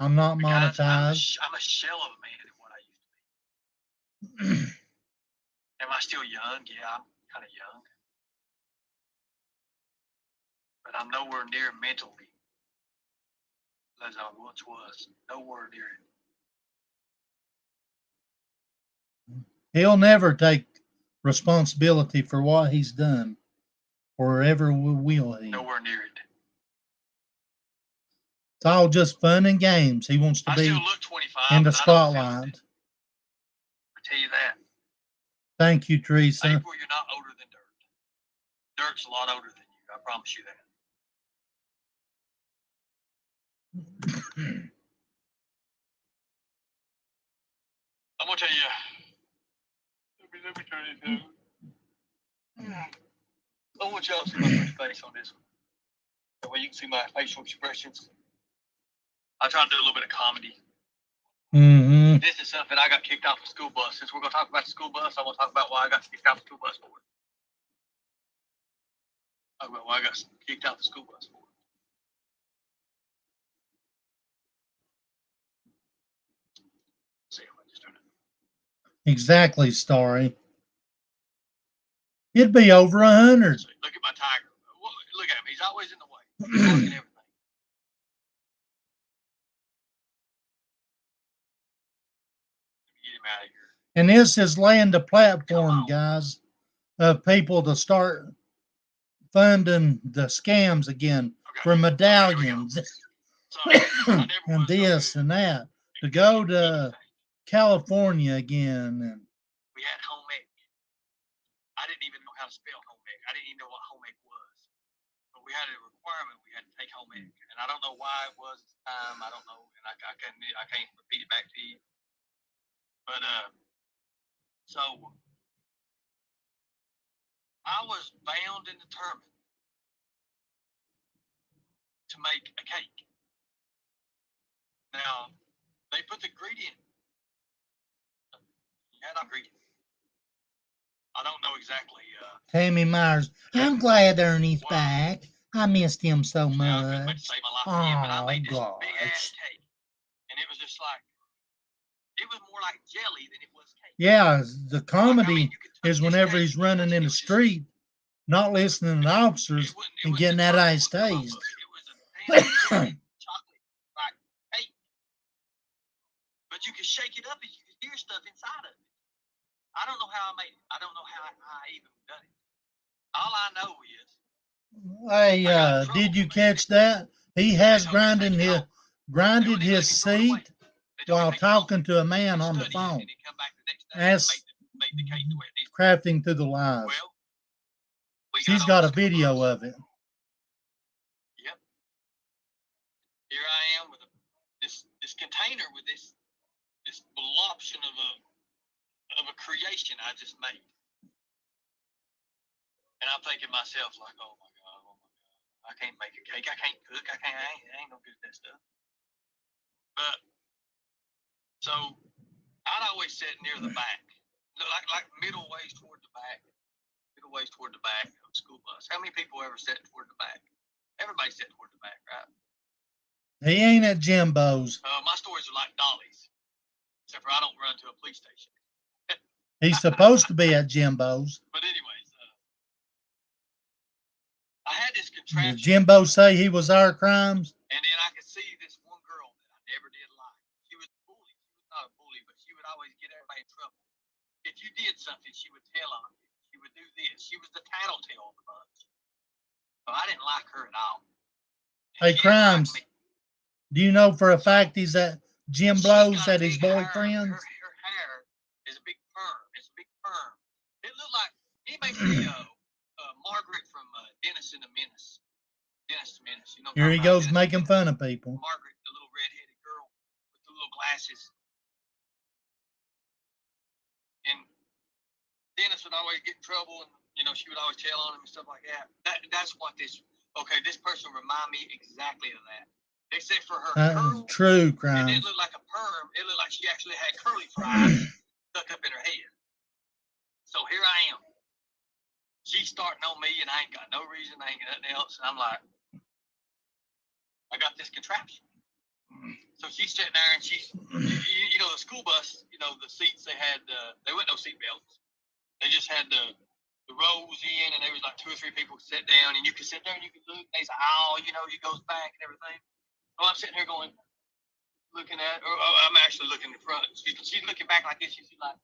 I'm not But guys, monetized. I'm a shell of a man in what I used to be. Am I still young? Yeah, I'm kind of young. But I'm nowhere near mentally as I once was. Nowhere near it. He'll never take responsibility for what he's done, or ever will he. Nowhere near it. It's all just fun and games. He wants to I be still look 25. in the but I don't feel spotlight. it. I tell you that. Thank you, Teresa. April, you're not older than Dirt. Dirt's a lot older than you. I promise you that. I'm gonna tell you. Let me turn this down. I want y'all to see my pretty face on this one. That way you can see my facial expressions. I try to do a little bit of comedy. Mm-hmm. This is something I got kicked off the school bus. Since we're gonna talk about the school bus, I want to talk about why I got kicked off the school bus for it. Talk about why I got kicked off the school bus for it. See if I just turn it. Exactly, Starry. It'd be over 100. Look at my tiger. Look at him. He's always in the way. He's blocking everything. Get him out of here. And this is laying the platform, guys, of people to start funding the scams again for medallions and this and that. To go to California again. And we had home ec. I didn't even know how to spell home ec. I didn't even know what home ec was. But we had a requirement. We had to take home ec. And I don't know why it was at the time. I don't know. And I can't repeat it back to you. But so I was bound and determined to make a cake. Now, they put the ingredient. You had ingredient. I don't know exactly. Tammy Myers, I'm glad Ernie's back. I missed him so much. Save my life again, but I made this gosh. big ass cake. And it was just like, it was more like jelly than it was cake. Yeah, the comedy is whenever he's running in the street, not listening to officers and getting that ice tased. It was a chocolate like cake. But you could shake it up and you could hear stuff inside of it. I don't know how I made it. I don't know how I even done it. All I know is. Hey, did you catch that? He has grinded his seat while talking to a man on the phone. That's crafting through the lies. She's got a video of it. Yep. Here I am with this container with this voluption of a creation I just made. And I'm thinking to myself like, oh my God, I can't make a cake. I can't cook. I ain't no good at that stuff. But so I'd always sit near the back, like middle ways toward the back of the school bus. How many people ever sat toward the back? Everybody sat toward the back, right? He ain't at Jimbo's. My stories are like Dolly's, except for I don't run to a police station. He's supposed to be at Jimbo's. But anyways, I had this contraption. Did Jimbo say he was our crimes? And then I could see this one girl that I never did like. She was a bully. She was not a bully, but she would always get everybody in trouble. If you did something, she would tell on you. She would do this. She was the tattletale of the bunch. So I didn't like her at all. Hey, Crimes, do you know for a fact he's at Jim Blow's at his boyfriend's? Her hair is a big perm. It's a big perm. It looked like, he makes me Margaret from Dennis and the Menace. Dennis the Menace. You know, here he goes making fun of people. Margaret, the little red-headed girl with the little glasses. And Dennis would always get in trouble, and she would always tell on him and stuff like that. That's what this person remind me exactly of that. Except for her curl. True crime. It didn't look like a perm. It looked like she actually had curly fries stuck up in her head. So here I am. She's starting on me, and I ain't got no reason. I ain't got nothing else. And I'm like, I got this contraption. So she's sitting there, and she's, the school bus, the seats they had, there wasn't no seat belts. They just had the rows in, and there was like 2 or 3 people sit down, and you could sit there and you could look. They say, he goes back and everything. So I'm sitting here looking at, or I'm actually looking in front. She's looking back like this. She's like,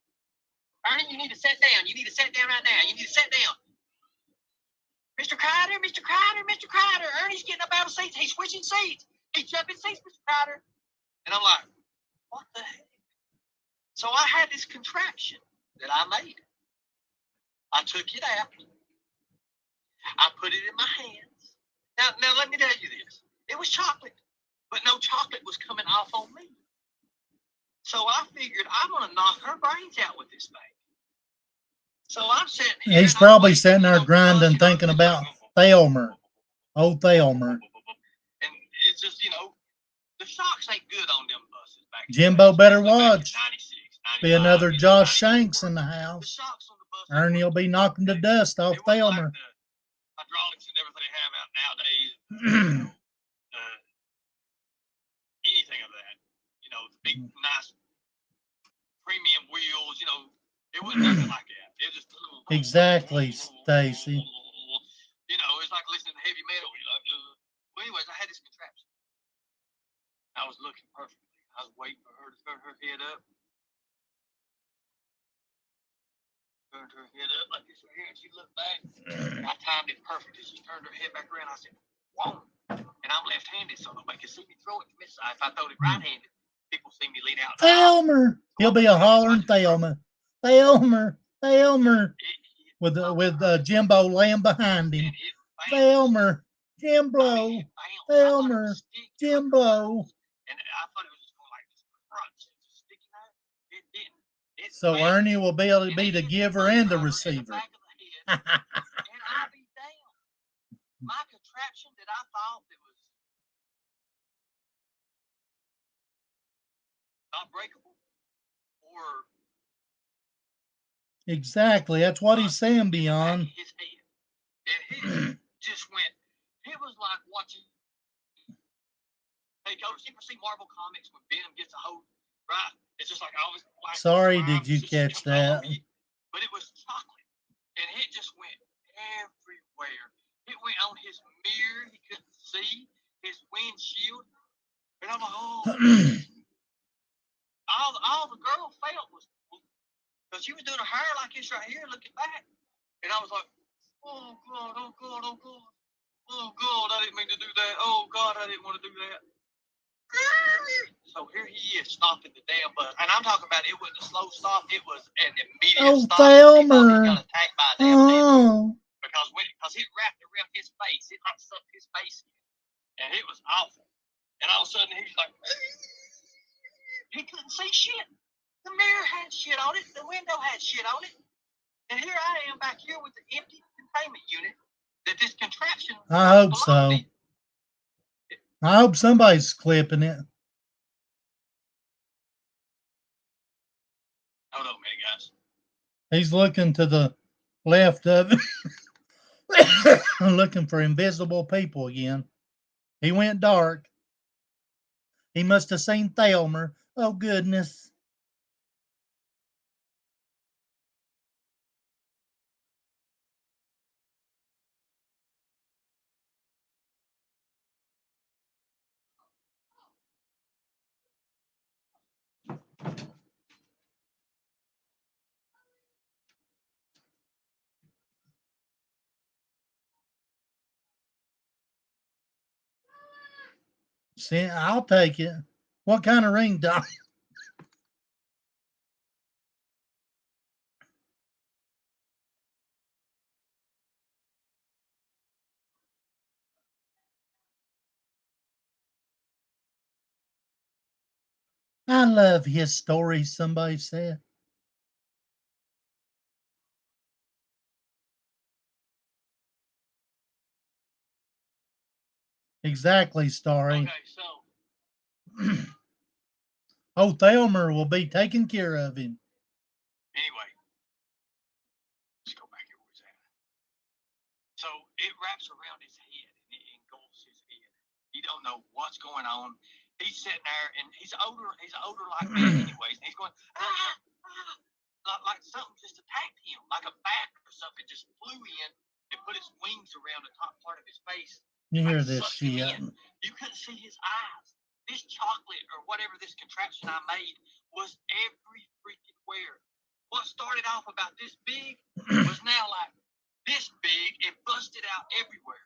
Ernie, you need to sit down. You need to sit down right now. You need to sit down. Mr. Crider, Mr. Crider, Mr. Crider. Ernie's getting up out of seats. He's switching seats. He's jumping seats, Mr. Crider. And I'm like, what the heck? So I had this contraption that I made. I took it out. I put it in my hands. Now let me tell you this. It was chocolate, but no chocolate was coming off on me. So I figured I'm going to knock her brains out with this thing. So I'm sitting here. He's probably sitting there grinding, thinking about Thelmer. Old Thelmer. And it's just, the shocks ain't good on them buses back Jimbo better Back watch. in 96, Be another 95, Josh 98. Shanks in the The house. shocks on the bus. Ernie will be knocking the dust off It wasn't Thelmer. like the hydraulics and everything they have out nowadays. Anything of that. The big, nice premium wheels, it wasn't nothing like that. It was just Exactly, Stacy. It's like listening to heavy metal. Well, anyways, I had this contraption. I was looking perfectly. I was waiting for her to turn her head up. Turned her head up like this right here, and she looked back. And I timed it perfectly. She turned her head back around. I said, whoa. And I'm left-handed, so nobody can see me throw it from this side. If I throwed it right-handed, people see me lean out. Thelmer. He'll be a hollering Thelmer. Thelmer. Thelmer. With Jimbo laying behind him. Thelmer. Jimbo. Thelmer. Jimbo. And I thought it was just going like this crunch, just sticking out. It didn't. So Ernie will be able to be the giver and the receiver. And I'll be damned. My contraption that I thought that was not breakable or Exactly. That's what he's saying, Beyond. his head. And he just went, it was like watching. Hey, y'all ever see Marvel Comics when Venom gets a hold? Right? It's just like I always. Sorry, did you catch that? But it was chocolate, and it just went everywhere. It went on his mirror; he couldn't see his windshield. And I'm like, oh. all the girl felt was because she was doing her hair like this right here, looking back, and I was like, oh God, oh God, oh God, oh God, I didn't mean to do that. Oh God, I didn't want to do that. So here he is stopping the damn bus. And I'm talking about it wasn't a slow stop, it was an immediate stop. Thelmer. He got attacked by a damn because it wrapped around his face. It like sucked his face in. And it was awful. And all of a sudden he's like, he couldn't see shit. The mirror had shit on it, the window had shit on it. And here I am back here with the empty containment unit that this contraption. I hope so. I hope somebody's clipping it. Hold on a minute, guys. He's looking to the left of it. Looking for invisible people again. He went dark. He must have seen Thelmer. Oh, goodness. See, I'll take it. What kind of ring, Doc? I love his stories, somebody said. Exactly, Starry. Okay, so. Oh, Thelmer will be taking care of him. Anyway, let's go back here where he's at. So it wraps around his head and it engulfs his head. He don't know what's going on. He's sitting there and he's older like me anyways. And he's going, like something just attacked him, like a bat or something just flew in and put its wings around the top part of his face. You hear Like this sucked him shit. in. You couldn't see his eyes. This chocolate or whatever this contraption I made was every freaking where. what started off about this big was now like this big and busted out everywhere.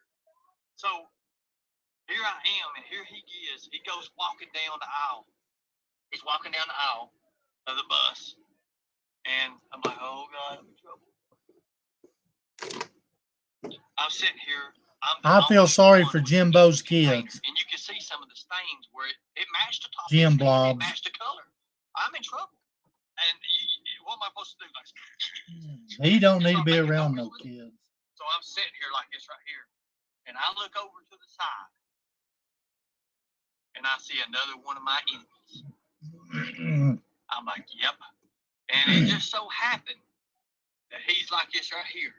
So here I am, and here he is. He goes walking down the aisle. He's walking down the aisle of the bus, and I'm like, oh God, I'm in trouble. I'm sitting here. I feel sorry for Jimbo's kids. And you can see some of the stains where it matched the top. Jim It Blobs. matched the color. I'm in trouble. And what am I supposed to do? Like, He don't need to be around no kids. so I'm sitting here like this right here, and I look over to the side, and I see another one of my enemies. I'm like, yep. And it just so happened that he's like this right here.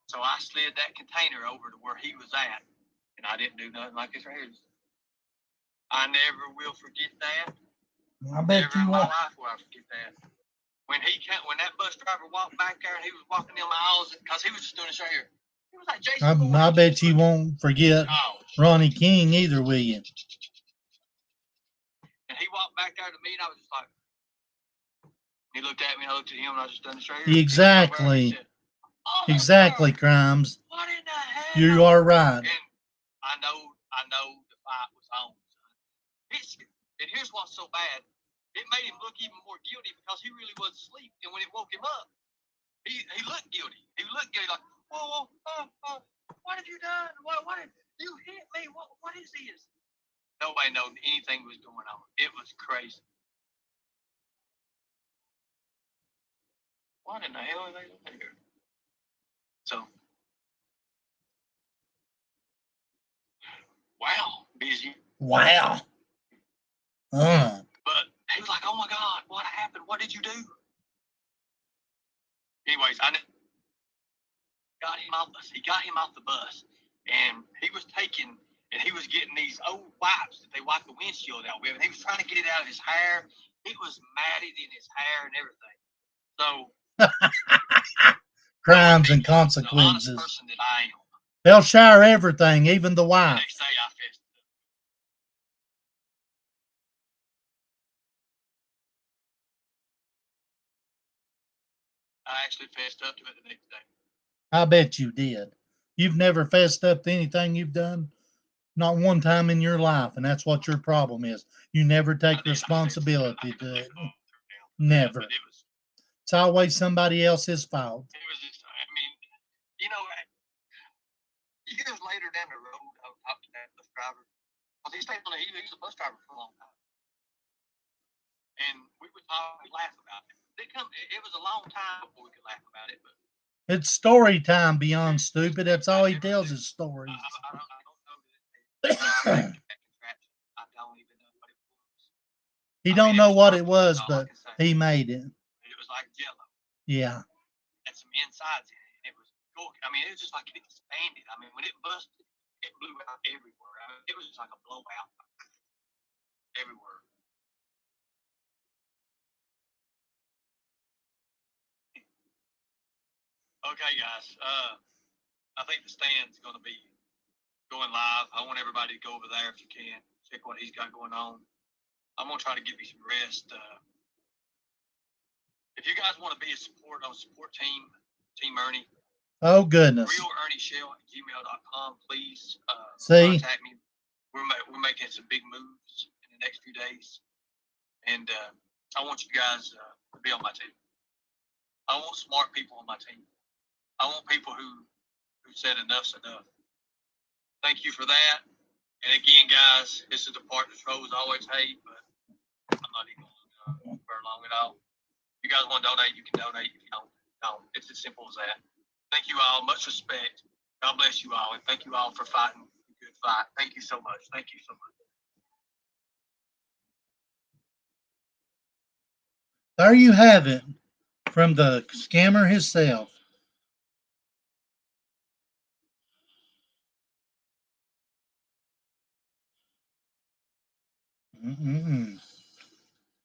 So I slid that container over to where he was at, and I didn't do nothing like this right here. I never will forget that. I bet never you in my won't. life will I forget that. When that bus driver walked back there and he was walking down the aisles, because he was just doing this right here. He was like Jason Bourne. I bet you won't forget Ronnie King either, will you? And he walked back there to me, and I was just like, he looked at me, and I looked at him, and I just done this right here. Exactly. Said, oh, Exactly, Crimes. what in the hell? You are right. And I know the fight was on, son. And here's what's so bad. It made him look even more guilty because he really was asleep. And when it woke him up, he looked guilty. He looked guilty, like, whoa, what have you done? What you hit me? What is this? Nobody knew anything was going on. It was crazy. What in the hell are they doing here? So, wow, busy. Wow. But he was like, oh my God, what happened? What did you do? Anyways, I got him off. He got him off the bus, and he was getting these old wipes that they wipe the windshield out with, and he was trying to get it out of his hair. It was matted in his hair and everything. So, Crimes and consequences. The honest person that I am. They'll share everything, even the wife. They say I fessed up. I actually fessed up to it the next day. I bet you did. You've never fessed up to anything you've done, not one time in your life, and that's what your problem is. You never take responsibility to it. Never. It's always somebody else's fault. It was just, years later down the road, I was talking to that bus driver. He was a bus driver for a long time. And we would talk, we laugh about it. It was a long time before we could laugh about it, but it's story time beyond stupid. That's all he tells is stories. I don't know. I don't even know what it was. He don't know what it was, but he made it. It was like Jello. Yeah. And some insides in it. And it was cool. It was just like it expanded. When it busted, it blew out everywhere. It was just like a blowout everywhere. Okay, guys. I think the stand's going to be going live. I want everybody to go over there if you can. Check what he's got going on. I'm going to try to get me some rest. If you guys want to be a support team, Team Ernie. Oh, goodness. RealErnieShell@gmail.com. Please contact me. We're making some big moves in the next few days. And I want you guys to be on my team. I want smart people on my team. I want people who said enough's enough. Thank you for that. And again, guys, this is the part that trolls always hate, but I'm not even going to very long at all. If you guys want to donate, you can donate. If you don't, it's as simple as that. Thank you all. Much respect. God bless you all. And thank you all for fighting a good fight. Thank you so much. Thank you so much. There you have it from the scammer himself.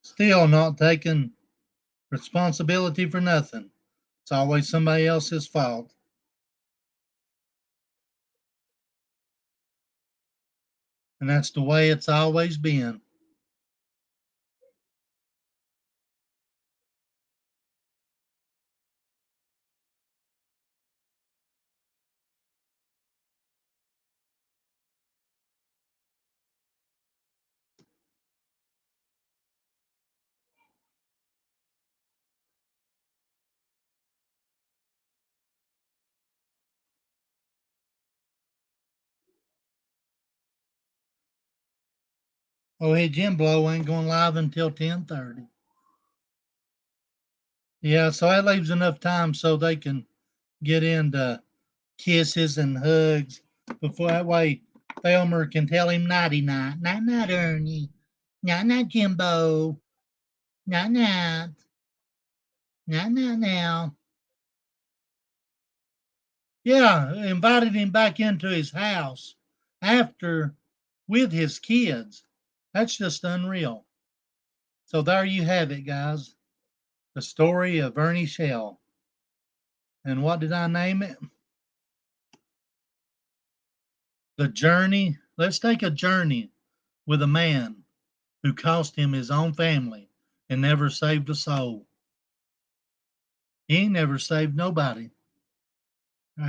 Still not taking responsibility for nothing. It's always somebody else's fault. And that's the way it's always been. Oh, hey, Jim Blow ain't going live until 10:30. Yeah, so that leaves enough time so they can get into kisses and hugs before that way Thelmer can tell him nighty night. Night night, Ernie. Night night, Jimbo. Night night. Night night now. Yeah, invited him back into his house after with his kids. That's just unreal. So there you have it, guys. The story of Ernie Shell. And what did I name it? The journey. Let's take a journey with a man who cost him his own family and never saved a soul. He ain't never saved nobody.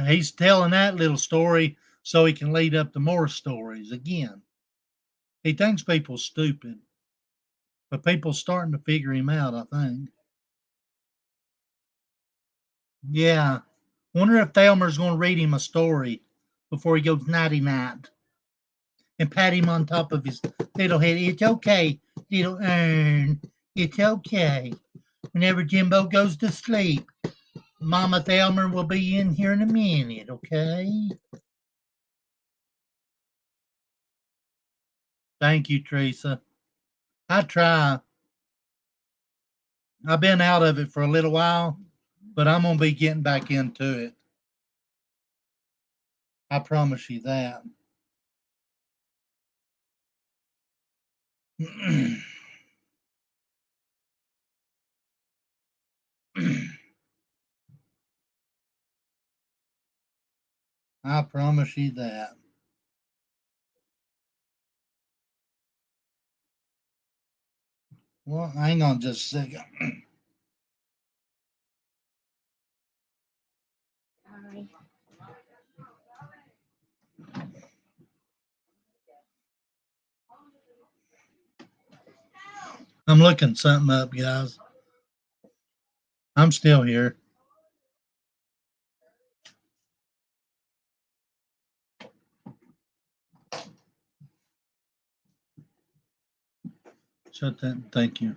He's telling that little story so he can lead up to more stories again. He thinks people's stupid, but people's starting to figure him out, I think. Yeah. Wonder if Thelmer's going to read him a story before he goes nighty night and pat him on top of his little head. It's okay, little Ern. It's okay. Whenever Jimbo goes to sleep, Mama Thelmer will be in here in a minute, okay? Thank you, Teresa. I try. I've been out of it for a little while, but I'm going to be getting back into it. I promise you that. I promise you that. Well, hang on just a second. I'm looking something up, guys. I'm still here. Shut that. Thank you.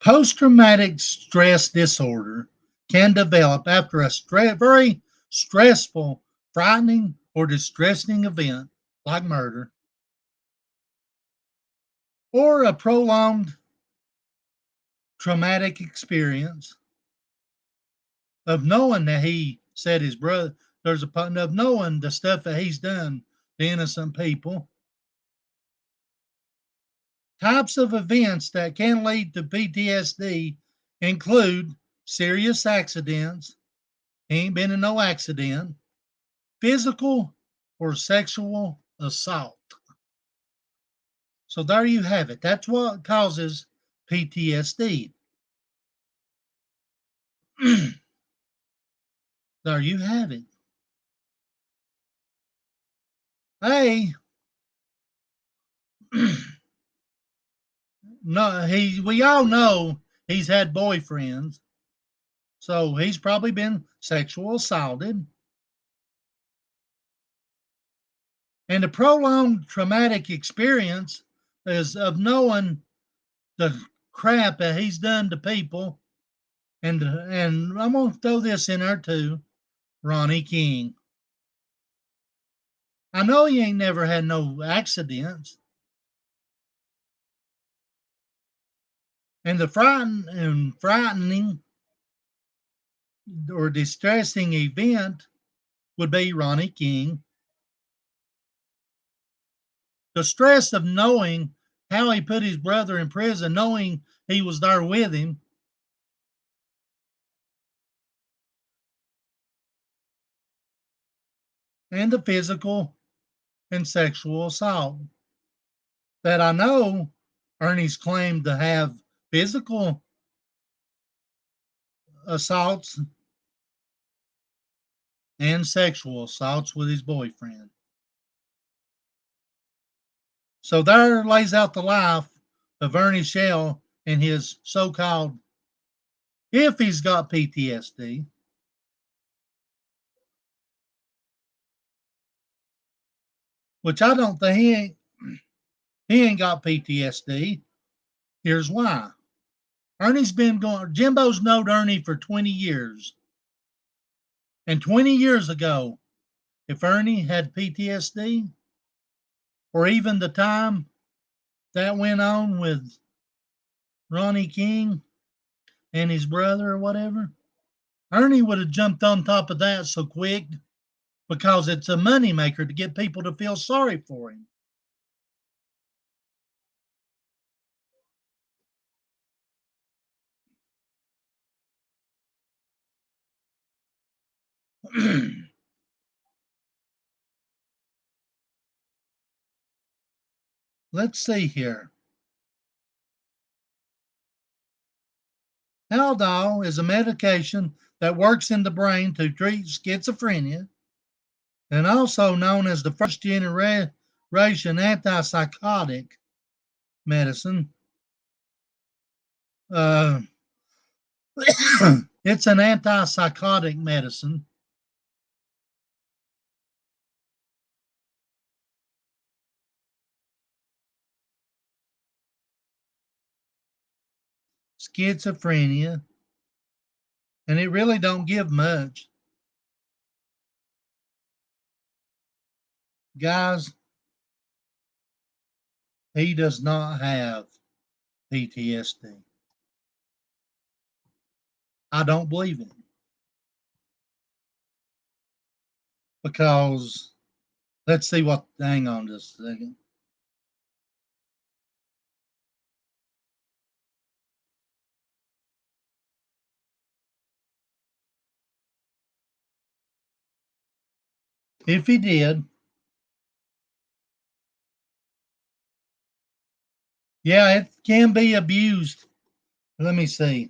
Post traumatic stress disorder can develop after a very stressful, frightening, or distressing event like murder or a prolonged traumatic experience of knowing that he said his brother, there's a of knowing the stuff that he's done to innocent people. Types of events that can lead to PTSD include serious accidents, he ain't been in no accident, physical or sexual assault. So there you have it. That's what causes PTSD. There you have it. Hey, no, we all know he's had boyfriends, so he's probably been sexual assaulted. And the prolonged traumatic experience is of knowing the crap that he's done to people. And I'm gonna throw this in there too, Ronnie King. I know he ain't never had no accidents. And the frightening or distressing event would be Ronnie King. The stress of knowing how he put his brother in prison, knowing he was there with him. And the physical and sexual assault. That I know Ernie's claimed to have physical assaults and sexual assaults with his boyfriend. So there lays out the life of Ernie Shell and his so-called, if he's got PTSD, which I don't think he ain't. He ain't got PTSD. Here's why. Ernie's been going, Jimbo's known Ernie for 20 years. And 20 years ago, if Ernie had PTSD, or even the time that went on with Ronnie King and his brother or whatever, Ernie would have jumped on top of that so quick because it's a moneymaker to get people to feel sorry for him. Let's see here. Haldol is a medication that works in the brain to treat schizophrenia and also known as the first generation antipsychotic medicine. It's an antipsychotic medicine. Schizophrenia, and it really don't give much. Guys, he does not have PTSD. I don't believe it. Because let's see what, hang on just a second. If he did, yeah, it can be abused. Let me see.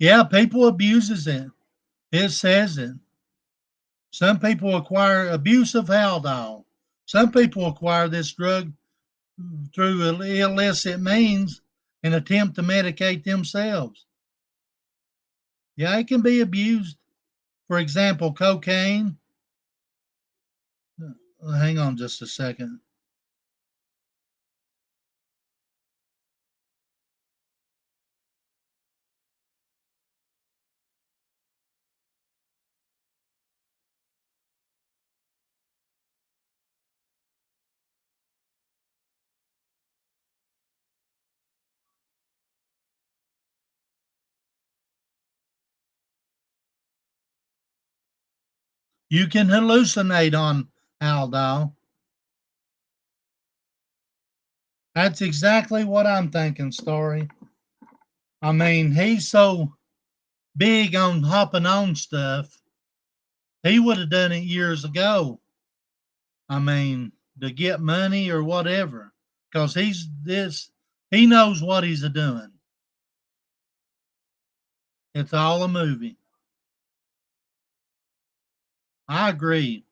Yeah, people abuses it. It says it. Some people acquire abuse of Haldol. Some people acquire this drug through illicit means and attempt to medicate themselves. Yeah, it can be abused. For example, cocaine. Hang on just a second. You can hallucinate on Haldol. That's exactly what I'm thinking, Story. I mean, he's so big on hopping on stuff. He would have done it years ago. I mean, to get money or whatever. Because he knows what he's doing. It's all a movie. I agree.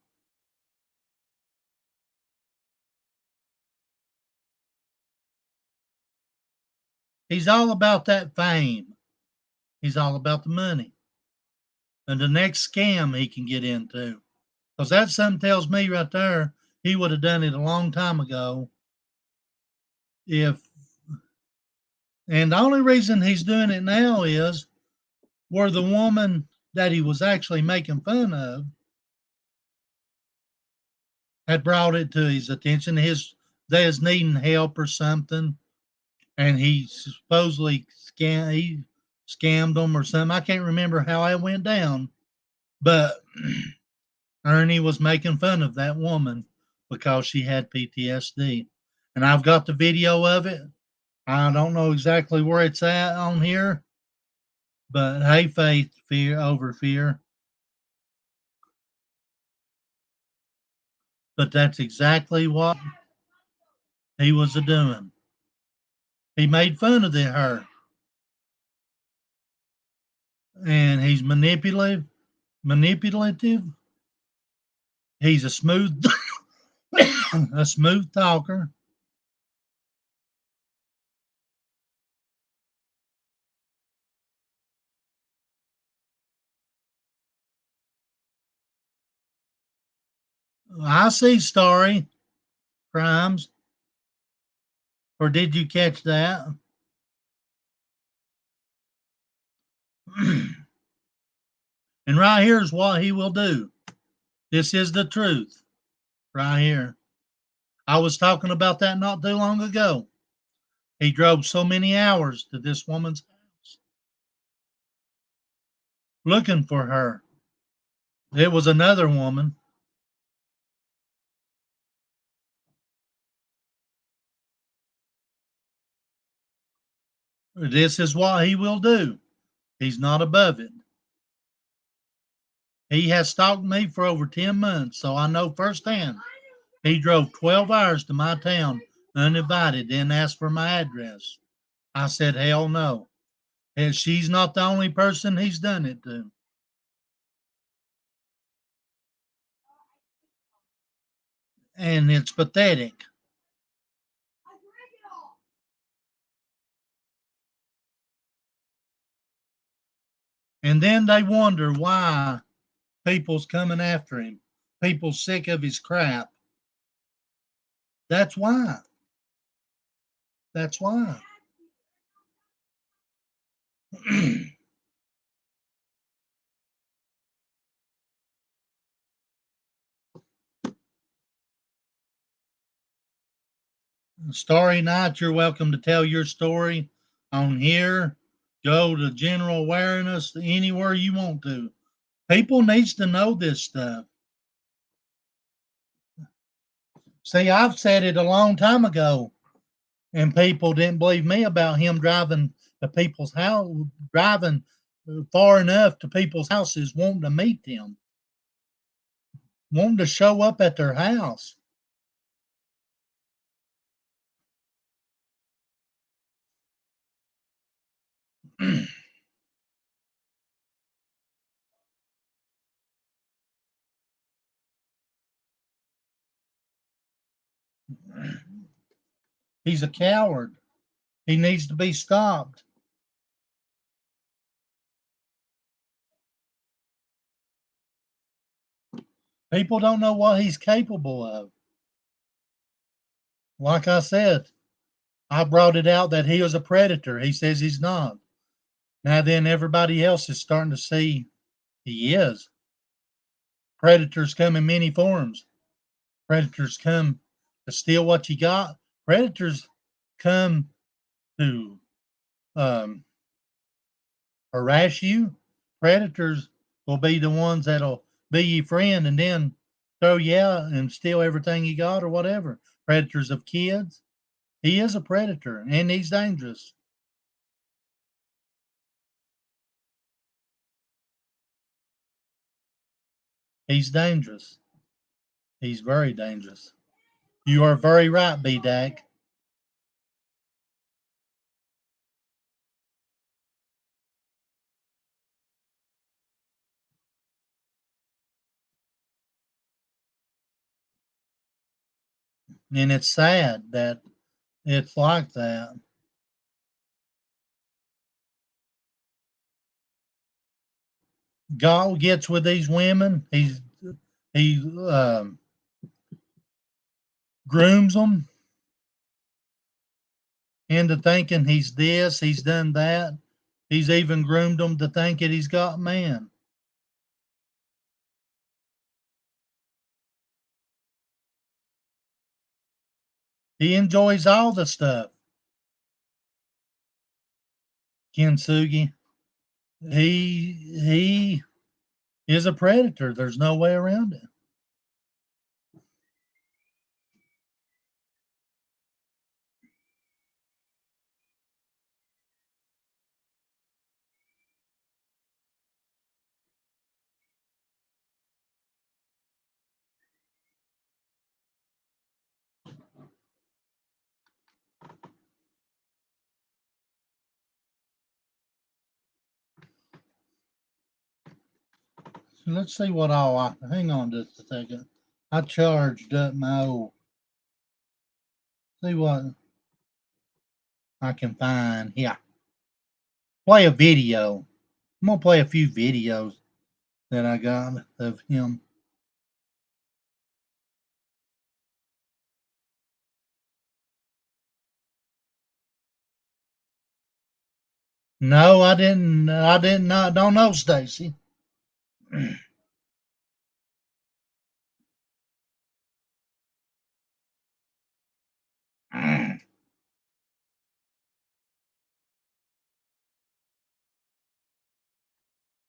He's all about that fame. He's all about the money. And the next scam he can get into. Because that something tells me right there, he would have done it a long time ago. If And the only reason he's doing it now is where the woman that he was actually making fun of had brought it to his attention. They was needing help or something, and he supposedly scammed them or something. I can't remember how it went down, but Ernie was making fun of that woman because she had PTSD, and I've got the video of it. I don't know exactly where it's at on here, but hey, faith, fear over fear. But that's exactly what he was a doing. He made fun of her. and he's manipulative. He's a smooth a smooth talker. I see Starry crimes, or did you catch that? And right here's what he will do. This is the truth, right here. I was talking about that not too long ago. He drove so many hours to this woman's house looking for her. It was another woman. This is what he will do. He's not above it. He has stalked me for over 10 months, so I know firsthand. He drove 12 hours to my town uninvited, then asked for my address. I said, hell no. And she's not the only person he's done it to. And it's pathetic. And then they wonder why people's coming after him. People's sick of his crap. That's why. That's why. Starry Night, you're welcome to tell your story on here. Go to general awareness anywhere you want to. People needs to know this stuff. See, I've said it a long time ago, and people didn't believe me about him driving to people's house, driving far enough to people's houses, wanting to meet them, wanting to show up at their house. He's a coward. He needs to be stopped. People don't know what he's capable of. Like I said, I brought it out that he was a predator. He says he's not. Now then, everybody else is starting to see he is. Predators come in many forms. Predators come to steal what you got. Predators come to um, harass you. Predators will be the ones that'll be your friend and then throw you out and steal everything you got or whatever. Predators of kids. He is a predator and he's dangerous. He's dangerous. He's very dangerous. You are very right, B Dag. And it's sad that it's like that. God gets with these women. He grooms them into thinking he's this, he's done that. He's even groomed them to think that he's got man. He enjoys all the stuff. Kintsugi. He is a predator. There's no way around it. Let's see what all hang on just a second. I charged up my old. See what I can find here. Play a video. I'm gonna play a few videos that I got of him. No, I didn't. I didn't. Don't know, Stacy.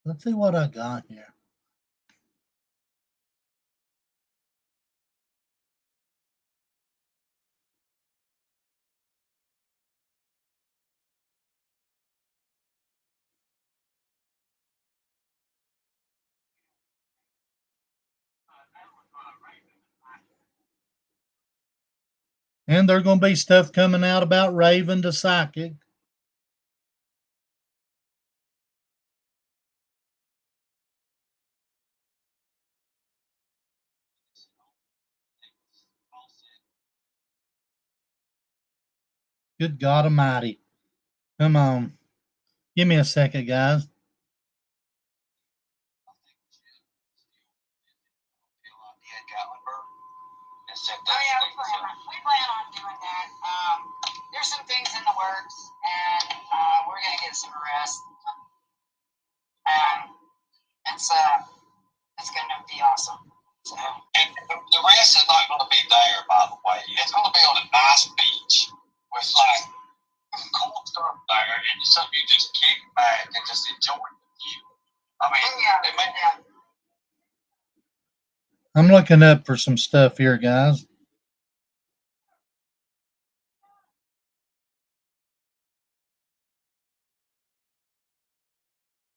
Let's see what I got here. And there's going to be stuff coming out about Raven the Psychic. Good God Almighty. Come on. Give me a second, guys. Oh yeah, we plan on doing that. There's some things in the works, and we're gonna get some rest. It's gonna be awesome. So, and the rest is not going to be there, by the way. It's going to be on a nice beach with like cool stuff there, and it's something you just kick back and just enjoy the view. I mean, yeah. I'm looking up for some stuff here, guys.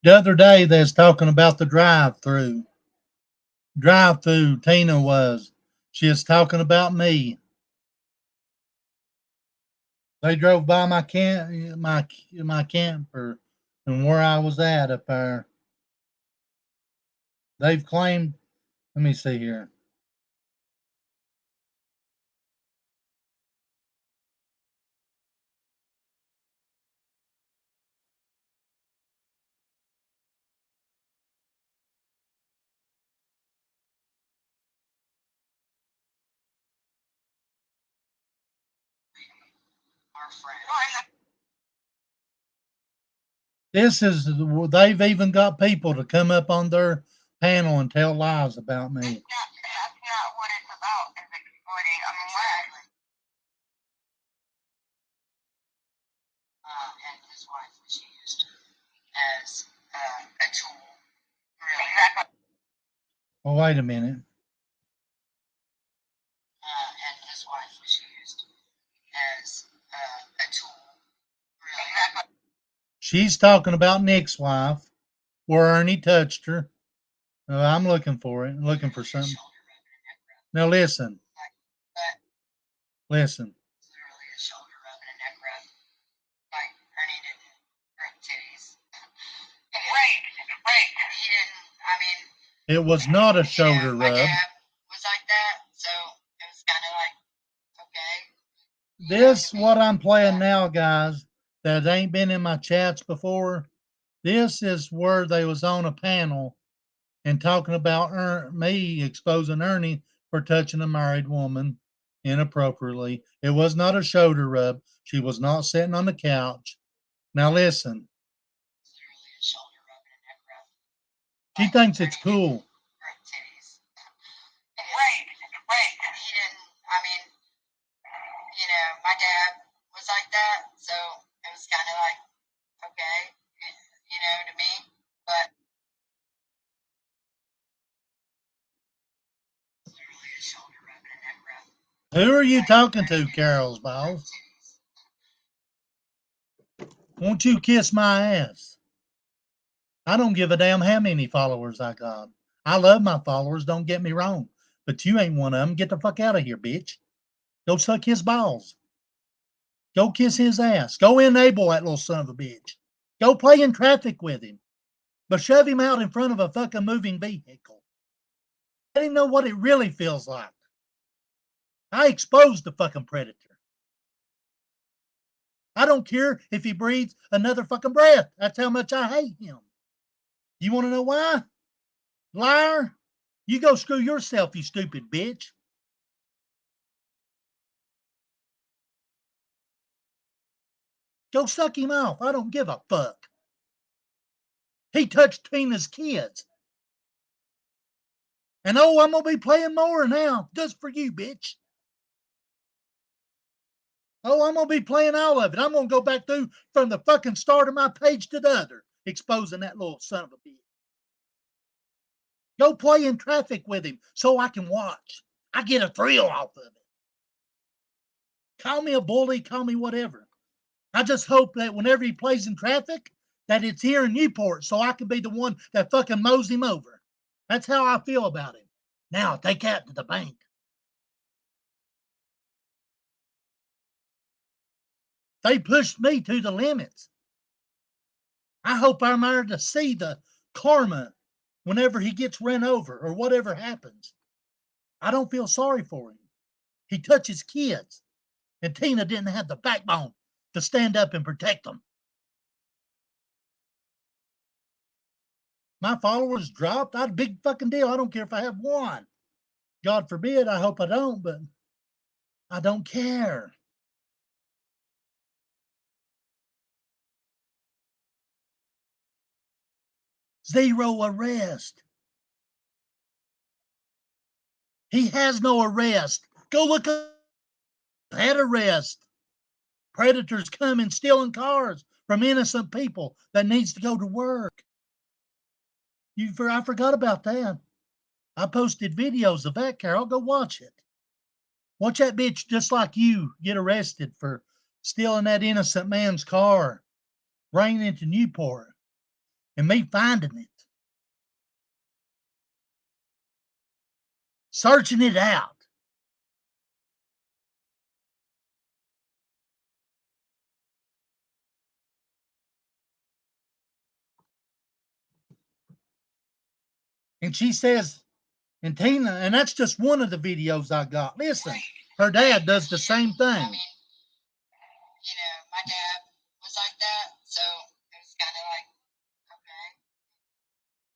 The other day, they was talking about the drive-through. Drive-through, Tina was. She was talking about me. They drove by my camper and where I was at up there. They've claimed. Let me see here. Our friend. This is, they've even got people to come up on their panel and tell lies about me. That's not what it's about. Is exploiting. I mean, exactly. And his wife was used as a tool. Really. Exactly. Well, wait a minute. And his wife was used as a tool. Really. Exactly. She's talking about Nick's wife, where Ernie touched her. I'm looking for it. I'm looking for something. Now listen. Listen. Literally a shoulder rub and a neck rub. Like Ernie didn't hurt titties. Right. He didn't. I mean. It was not a shoulder My rub. dad was like that, so it was kind of like, okay. This, what I'm playing now, guys, that ain't been in my chats before. This is where they was on a panel and talking about me exposing Ernie for touching a married woman inappropriately. It was not a shoulder rub. She was not sitting on the couch. Now listen. She thinks it's cool. Right. He didn't. I mean, my dad was like that, so it was kind of like, okay, to me, but. Who are you talking to, Carol's balls? Won't you kiss my ass? I don't give a damn how many followers I got. I love my followers, don't get me wrong. But you ain't one of them. Get the fuck out of here, bitch. Go suck his balls. Go kiss his ass. Go enable that little son of a bitch. Go play in traffic with him. but shove him out in front of a fucking moving vehicle. Let him know what it really feels like. I exposed the fucking predator. I don't care if he breathes another fucking breath. That's how much I hate him. You want to know why? Liar. You go screw yourself, you stupid bitch. Go suck him off. I don't give a fuck. He touched Tina's kids. And oh, I'm going to be playing more now just for you, bitch. Oh, I'm going to be playing all of it. I'm going to go back through from the fucking start of my page to the other, exposing that little son of a bitch. Go play in traffic with him so I can watch. I get a thrill off of it. Call me a bully, call me whatever. I just hope that whenever he plays in traffic, that it's here in Newport so I can be the one that fucking mows him over. That's how I feel about him. Now, take that to the bank. They pushed me to the limits. I hope I'm there to see the karma whenever he gets run over or whatever happens. I don't feel sorry for him. He touches kids, and Tina didn't have the backbone to stand up and protect them. My followers dropped. Not a big fucking deal. I don't care if I have one. God forbid, I hope I don't, but I don't care. Zero arrest. He has no arrest. Go look up that arrest. Predators coming, stealing cars from innocent people that needs to go to work. I forgot about that. I posted videos of that, Carol. Go watch it. Watch that bitch just like you get arrested for stealing that innocent man's car, bringing it to Newport, and me finding it. Searching it out. And she says, and Tina, and that's just one of the videos I got. Listen, her dad does the same thing. I mean, you know, my dad was like that, so it was kind of like, okay.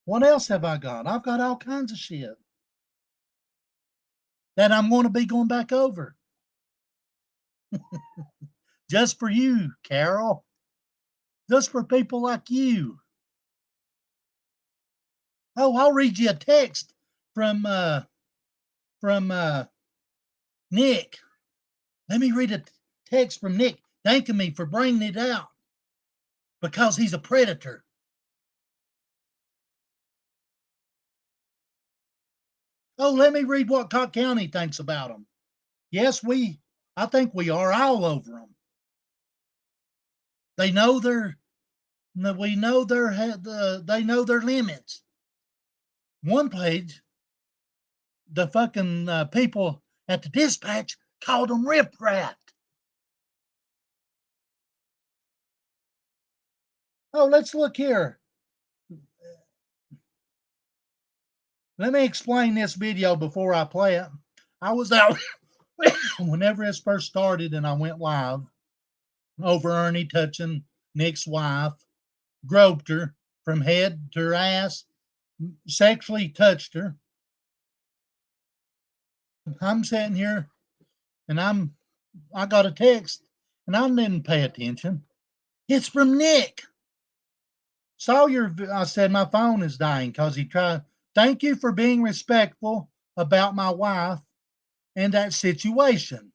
What else have I got? I've got all kinds of shit that I'm going to be going back over. Just for you, Carol. Just for people like you. Oh, I'll read you a text from Nick. Let me read a text from Nick thanking me for bringing it out because he's a predator. Oh, let me read what Cobb County thinks about him. Yes, I think we are all over them. They know they know their limits. One page, the fucking people at the dispatch called them riffraff. Oh, let's look here. Let me explain this video before I play it. I was out whenever this first started and I went live over Ernie touching Nick's wife, groped her from head to her ass, sexually touched her. I'm sitting here and I got a text and I didn't pay attention. It's from Nick. I said my phone is dying because he tried. Thank you for being respectful about my wife and that situation.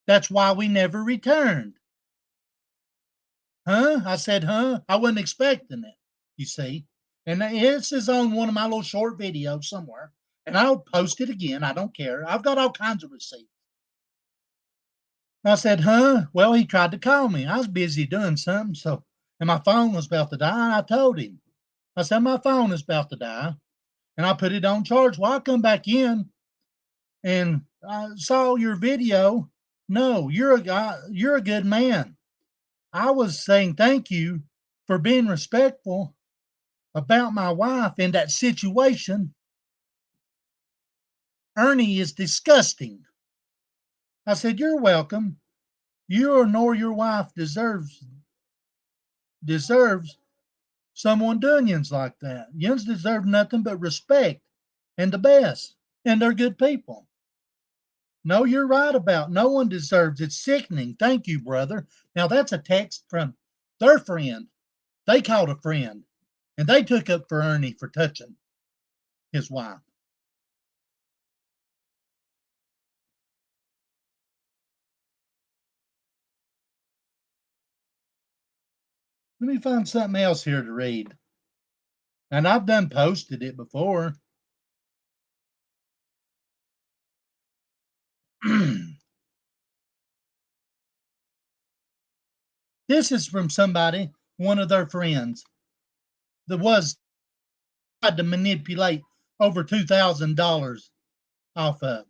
That's why we never returned. Huh? I said, huh? I wasn't expecting it, you see. And this is on one of my little short videos somewhere. And I'll post it again. I don't care. I've got all kinds of receipts. I said, huh? Well, he tried to call me. I was busy doing something. And my phone was about to die. And I told him, I said, my phone is about to die. And I put it on charge. Well, I come back in and I saw your video. No, you're a good man. I was saying thank you for being respectful about my wife and that situation, Ernie is disgusting. I said, you're welcome. You nor your wife deserves someone doing yins like that. Yins deserve nothing but respect and the best. And they're good people. No, you're right about no one deserves. It's sickening. Thank you, brother. Now that's a text from their friend. They called a friend and they took up for Ernie for touching his wife. Let me find something else here to read. And I've done posted it before. This is from somebody, one of their friends, that was tried to manipulate over $2,000 off of.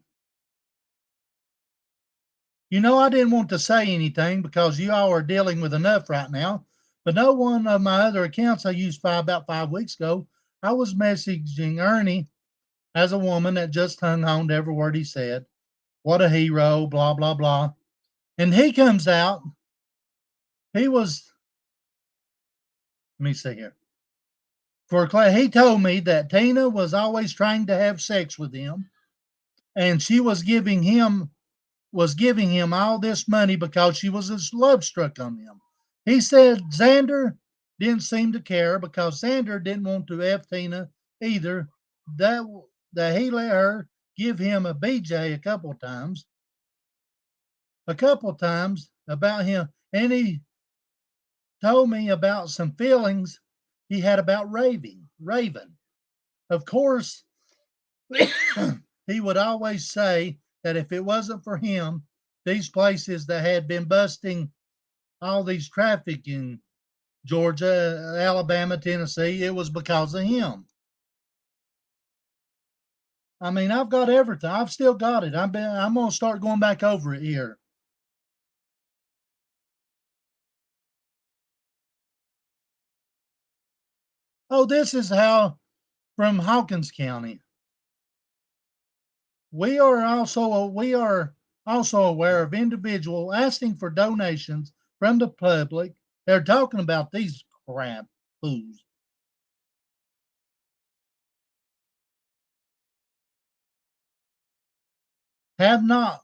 You know, I didn't want to say anything because you all are dealing with enough right now. But no one of my other accounts I used about 5 weeks ago, I was messaging Ernie as a woman that just hung on to every word he said. What a hero, blah, blah, blah. And he comes out. He was, let me see here. He told me that Tina was always trying to have sex with him, and she was giving him all this money because she was love struck on him. He said Xander didn't seem to care because Xander didn't want to F Tina either. That that he let her give him a BJ a couple times about him, and he told me about some feelings he had about Raven. Of course, he would always say that if it wasn't for him, these places that had been busting all these traffic in Georgia, Alabama, Tennessee, it was because of him. I mean, I've got everything. I've still got it. I'm gonna start going back over it here. Oh, this is how from Hawkins County. We are also aware of individual asking for donations from the public. They're talking about these crap fools.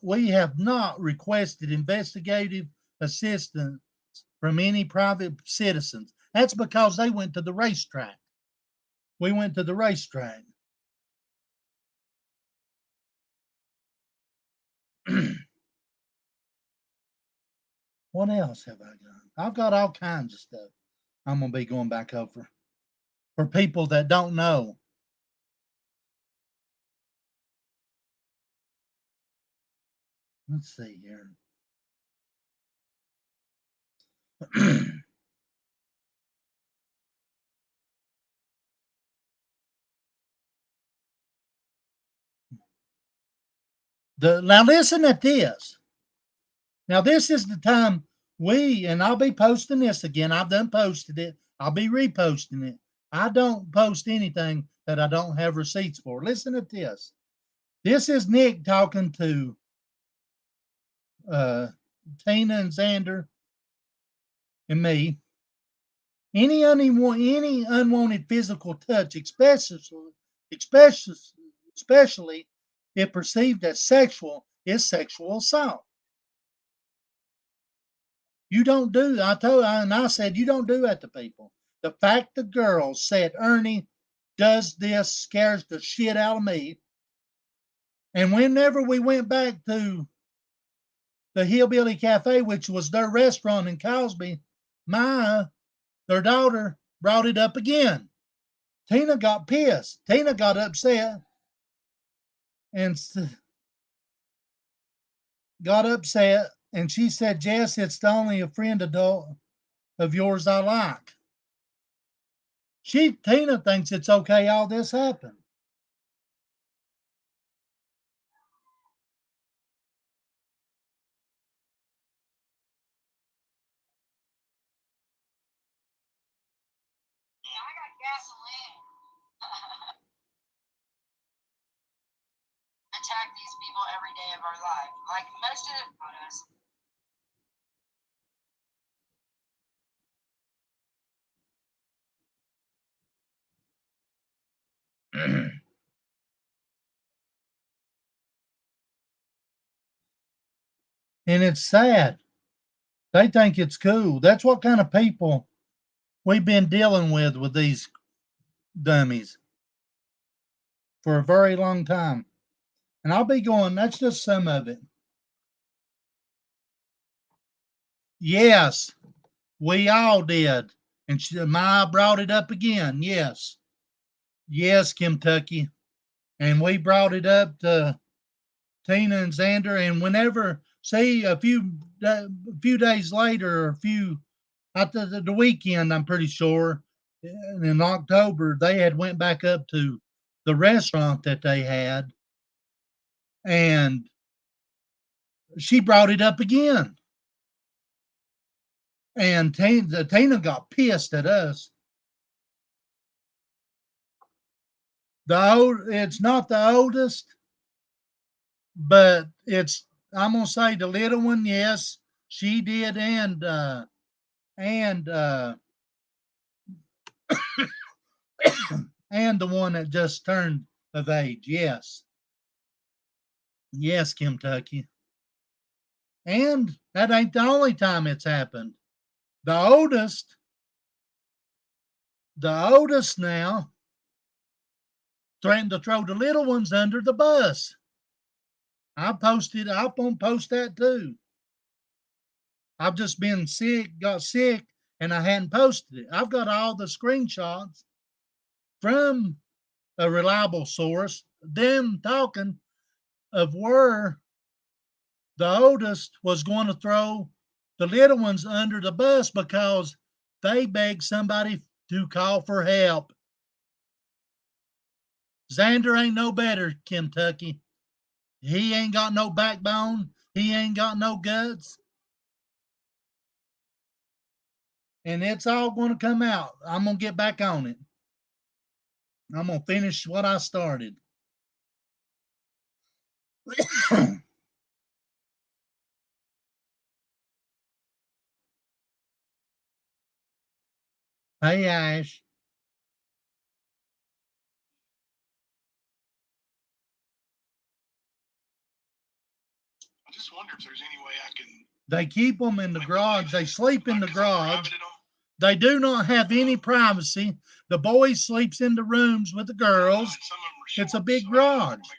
We have not requested investigative assistance from any private citizens. That's because they went to the racetrack. We went to the racetrack. What else have I got? I've got all kinds of stuff I'm going to be going back over for people that don't know. Let's see here. Now listen at this. Now this is the time and I'll be posting this again. I've done posted it. I'll be reposting it. I don't post anything that I don't have receipts for. Listen at this. This is Nick talking to Tina and Xander and me. Any unwanted physical touch, especially if perceived as sexual, is sexual assault. You don't do. I said you don't do that to people. The fact the girl said Ernie does this scares the shit out of me. And whenever we went back to the Hillbilly Cafe, which was their restaurant in Cosby, their daughter brought it up again. Tina got pissed. Tina got upset and she said, Jess, it's the only a friend adult of yours I like. Tina thinks it's okay all this happened. I got gasoline. like these people every day of our life. Like most of us. And it's sad. They think it's cool. That's what kind of people we've been dealing with these dummies for a very long time. And I'll be going, that's just some of it. Yes, we all did. And Maya brought it up again. Yes. Yes, Kentucky. And we brought it up to Tina and Xander. And whenever, say, a few days later, or after the weekend, I'm pretty sure, in October, they had went back up to the restaurant that they had. And she brought it up again. And Tina got pissed at us. It's not the oldest, but I'm gonna say the little one, yes, she did, and and the one that just turned of age, yes. Yes, Kentucky. And that ain't the only time it's happened. The oldest now threatened to throw the little ones under the bus. I'm gonna post that too. I've just been sick, got sick, and I hadn't posted it. I've got all the screenshots from a reliable source, them talking of where the oldest was going to throw the little ones under the bus because they begged somebody to call for help. Xander ain't no better, Kentucky. He ain't got no backbone. He ain't got no guts. And it's all going to come out. I'm going to get back on it. I'm going to finish what I started. Hey, Ash. I just wonder if there's any way I can. They keep them in the garage. They sleep in the garage. They do not have any privacy. The boys sleeps in the rooms with the girls. It's a big garage. So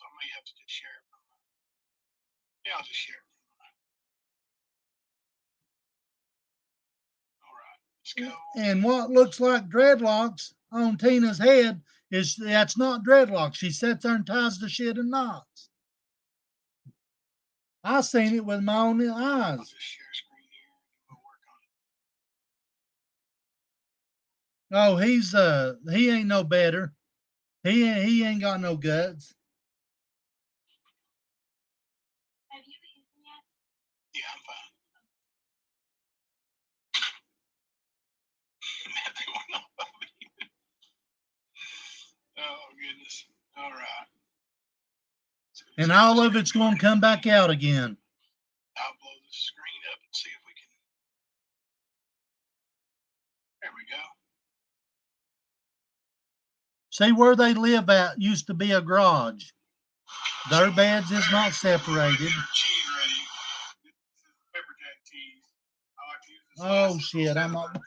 I may have to just share it. Yeah, I'll just share it. All right, let's go. And what looks like dreadlocks on Tina's head that's not dreadlocks. She sits there and ties the shit in knots. I seen it with my own eyes. I'll just share screen here and we'll work on it. Oh, he ain't no better. He ain't got no guts. Have you eaten yet? Yeah, I'm fine. They were not bothering. Oh goodness. All right. And all of it's going to come back out again. I'll blow the screen up and see if we can. There we go. See where they live at used to be a garage. Their beds is not separated. Cheese ready. This is pepper jack cheese. I like to use this. Oh shit, I'm not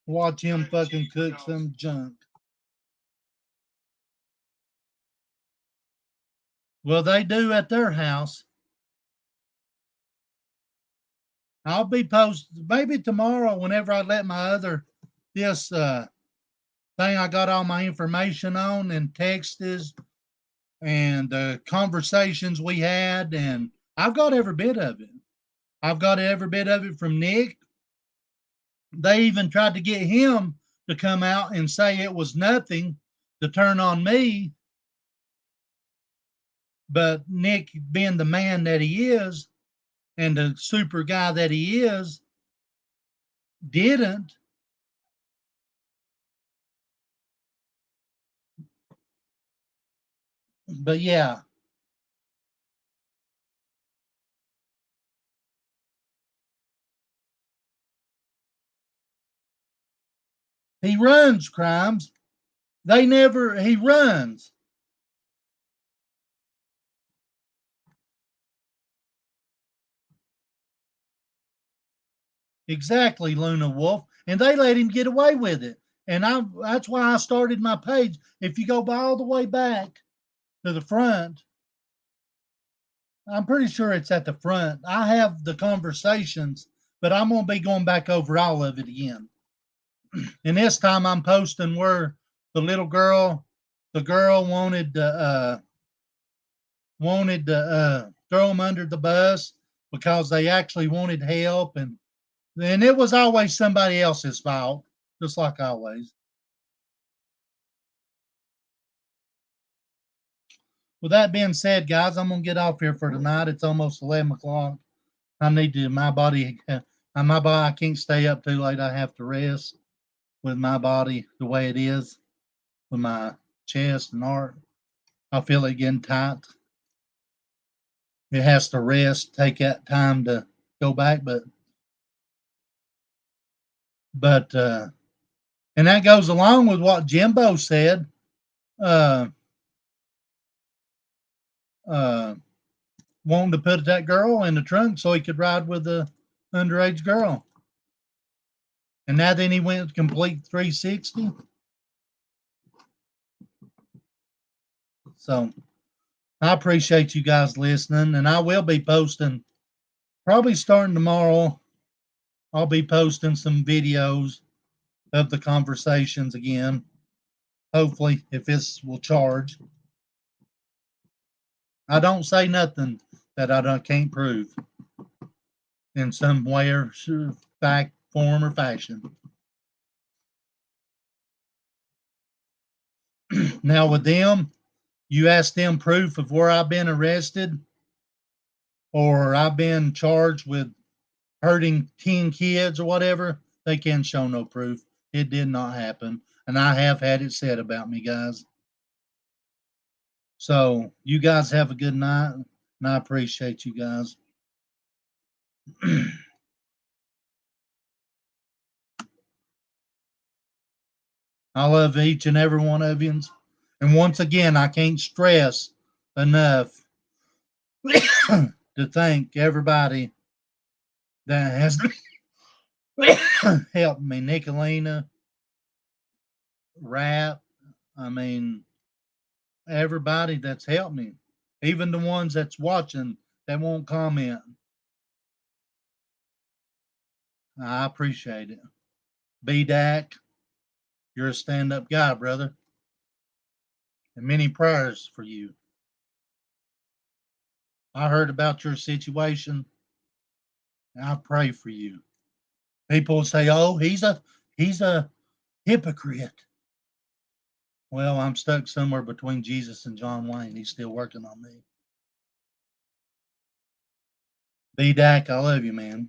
watch him fucking cook some junk. Well, they do at their house. I'll be posted maybe tomorrow whenever I let my this thing I got all my information on and texts and the conversations we had, and I've got every bit of it. I've got every bit of it from Nick. They even tried to get him to come out and say it was nothing to turn on me. But Nick, being the man that he is and the super guy that he is, didn't. But yeah, He runs crimes. He runs. Exactly, Luna Wolf. And they let him get away with it. And that's why I started my page. If you go by all the way back to the front, I'm pretty sure it's at the front. I have the conversations, but I'm going to be going back over all of it again. And this time I'm posting where the girl wanted to throw him under the bus because they actually wanted help, and it was always somebody else's fault, just like always. With that being said, guys, I'm gonna get off here for tonight. It's almost 11 o'clock. I need to my body. I can't stay up too late. I have to rest with my body the way it is, with my chest and heart. I feel it getting tight. It has to rest, take that time to go back, but and that goes along with what Jimbo said. Wanting to put that girl in the trunk so he could ride with the underage girl. And now then he went complete 360. So I appreciate you guys listening, and I will be posting, probably starting tomorrow. I'll be posting some videos of the conversations again. Hopefully, if this will charge. I don't say nothing that I can't prove in some way or fact, form, or fashion. Now with them, you ask them proof of where I've been arrested or I've been charged with hurting 10 kids or whatever, they can't show no proof. It did not happen. And I have had it said about me, guys. So you guys have a good night, and I appreciate you guys. I love each and every one of you. And once again, I can't stress enough to thank everybody that has helped me. Nicolina, Rap, I mean, everybody that's helped me, even the ones that's watching that won't comment. I appreciate it. B-Dak, you're a stand-up guy, brother. And many prayers for you. I heard about your situation, and I pray for you. People say, "Oh, he's a hypocrite." Well, I'm stuck somewhere between Jesus and John Wayne. He's still working on me. B-Dak, I love you, man.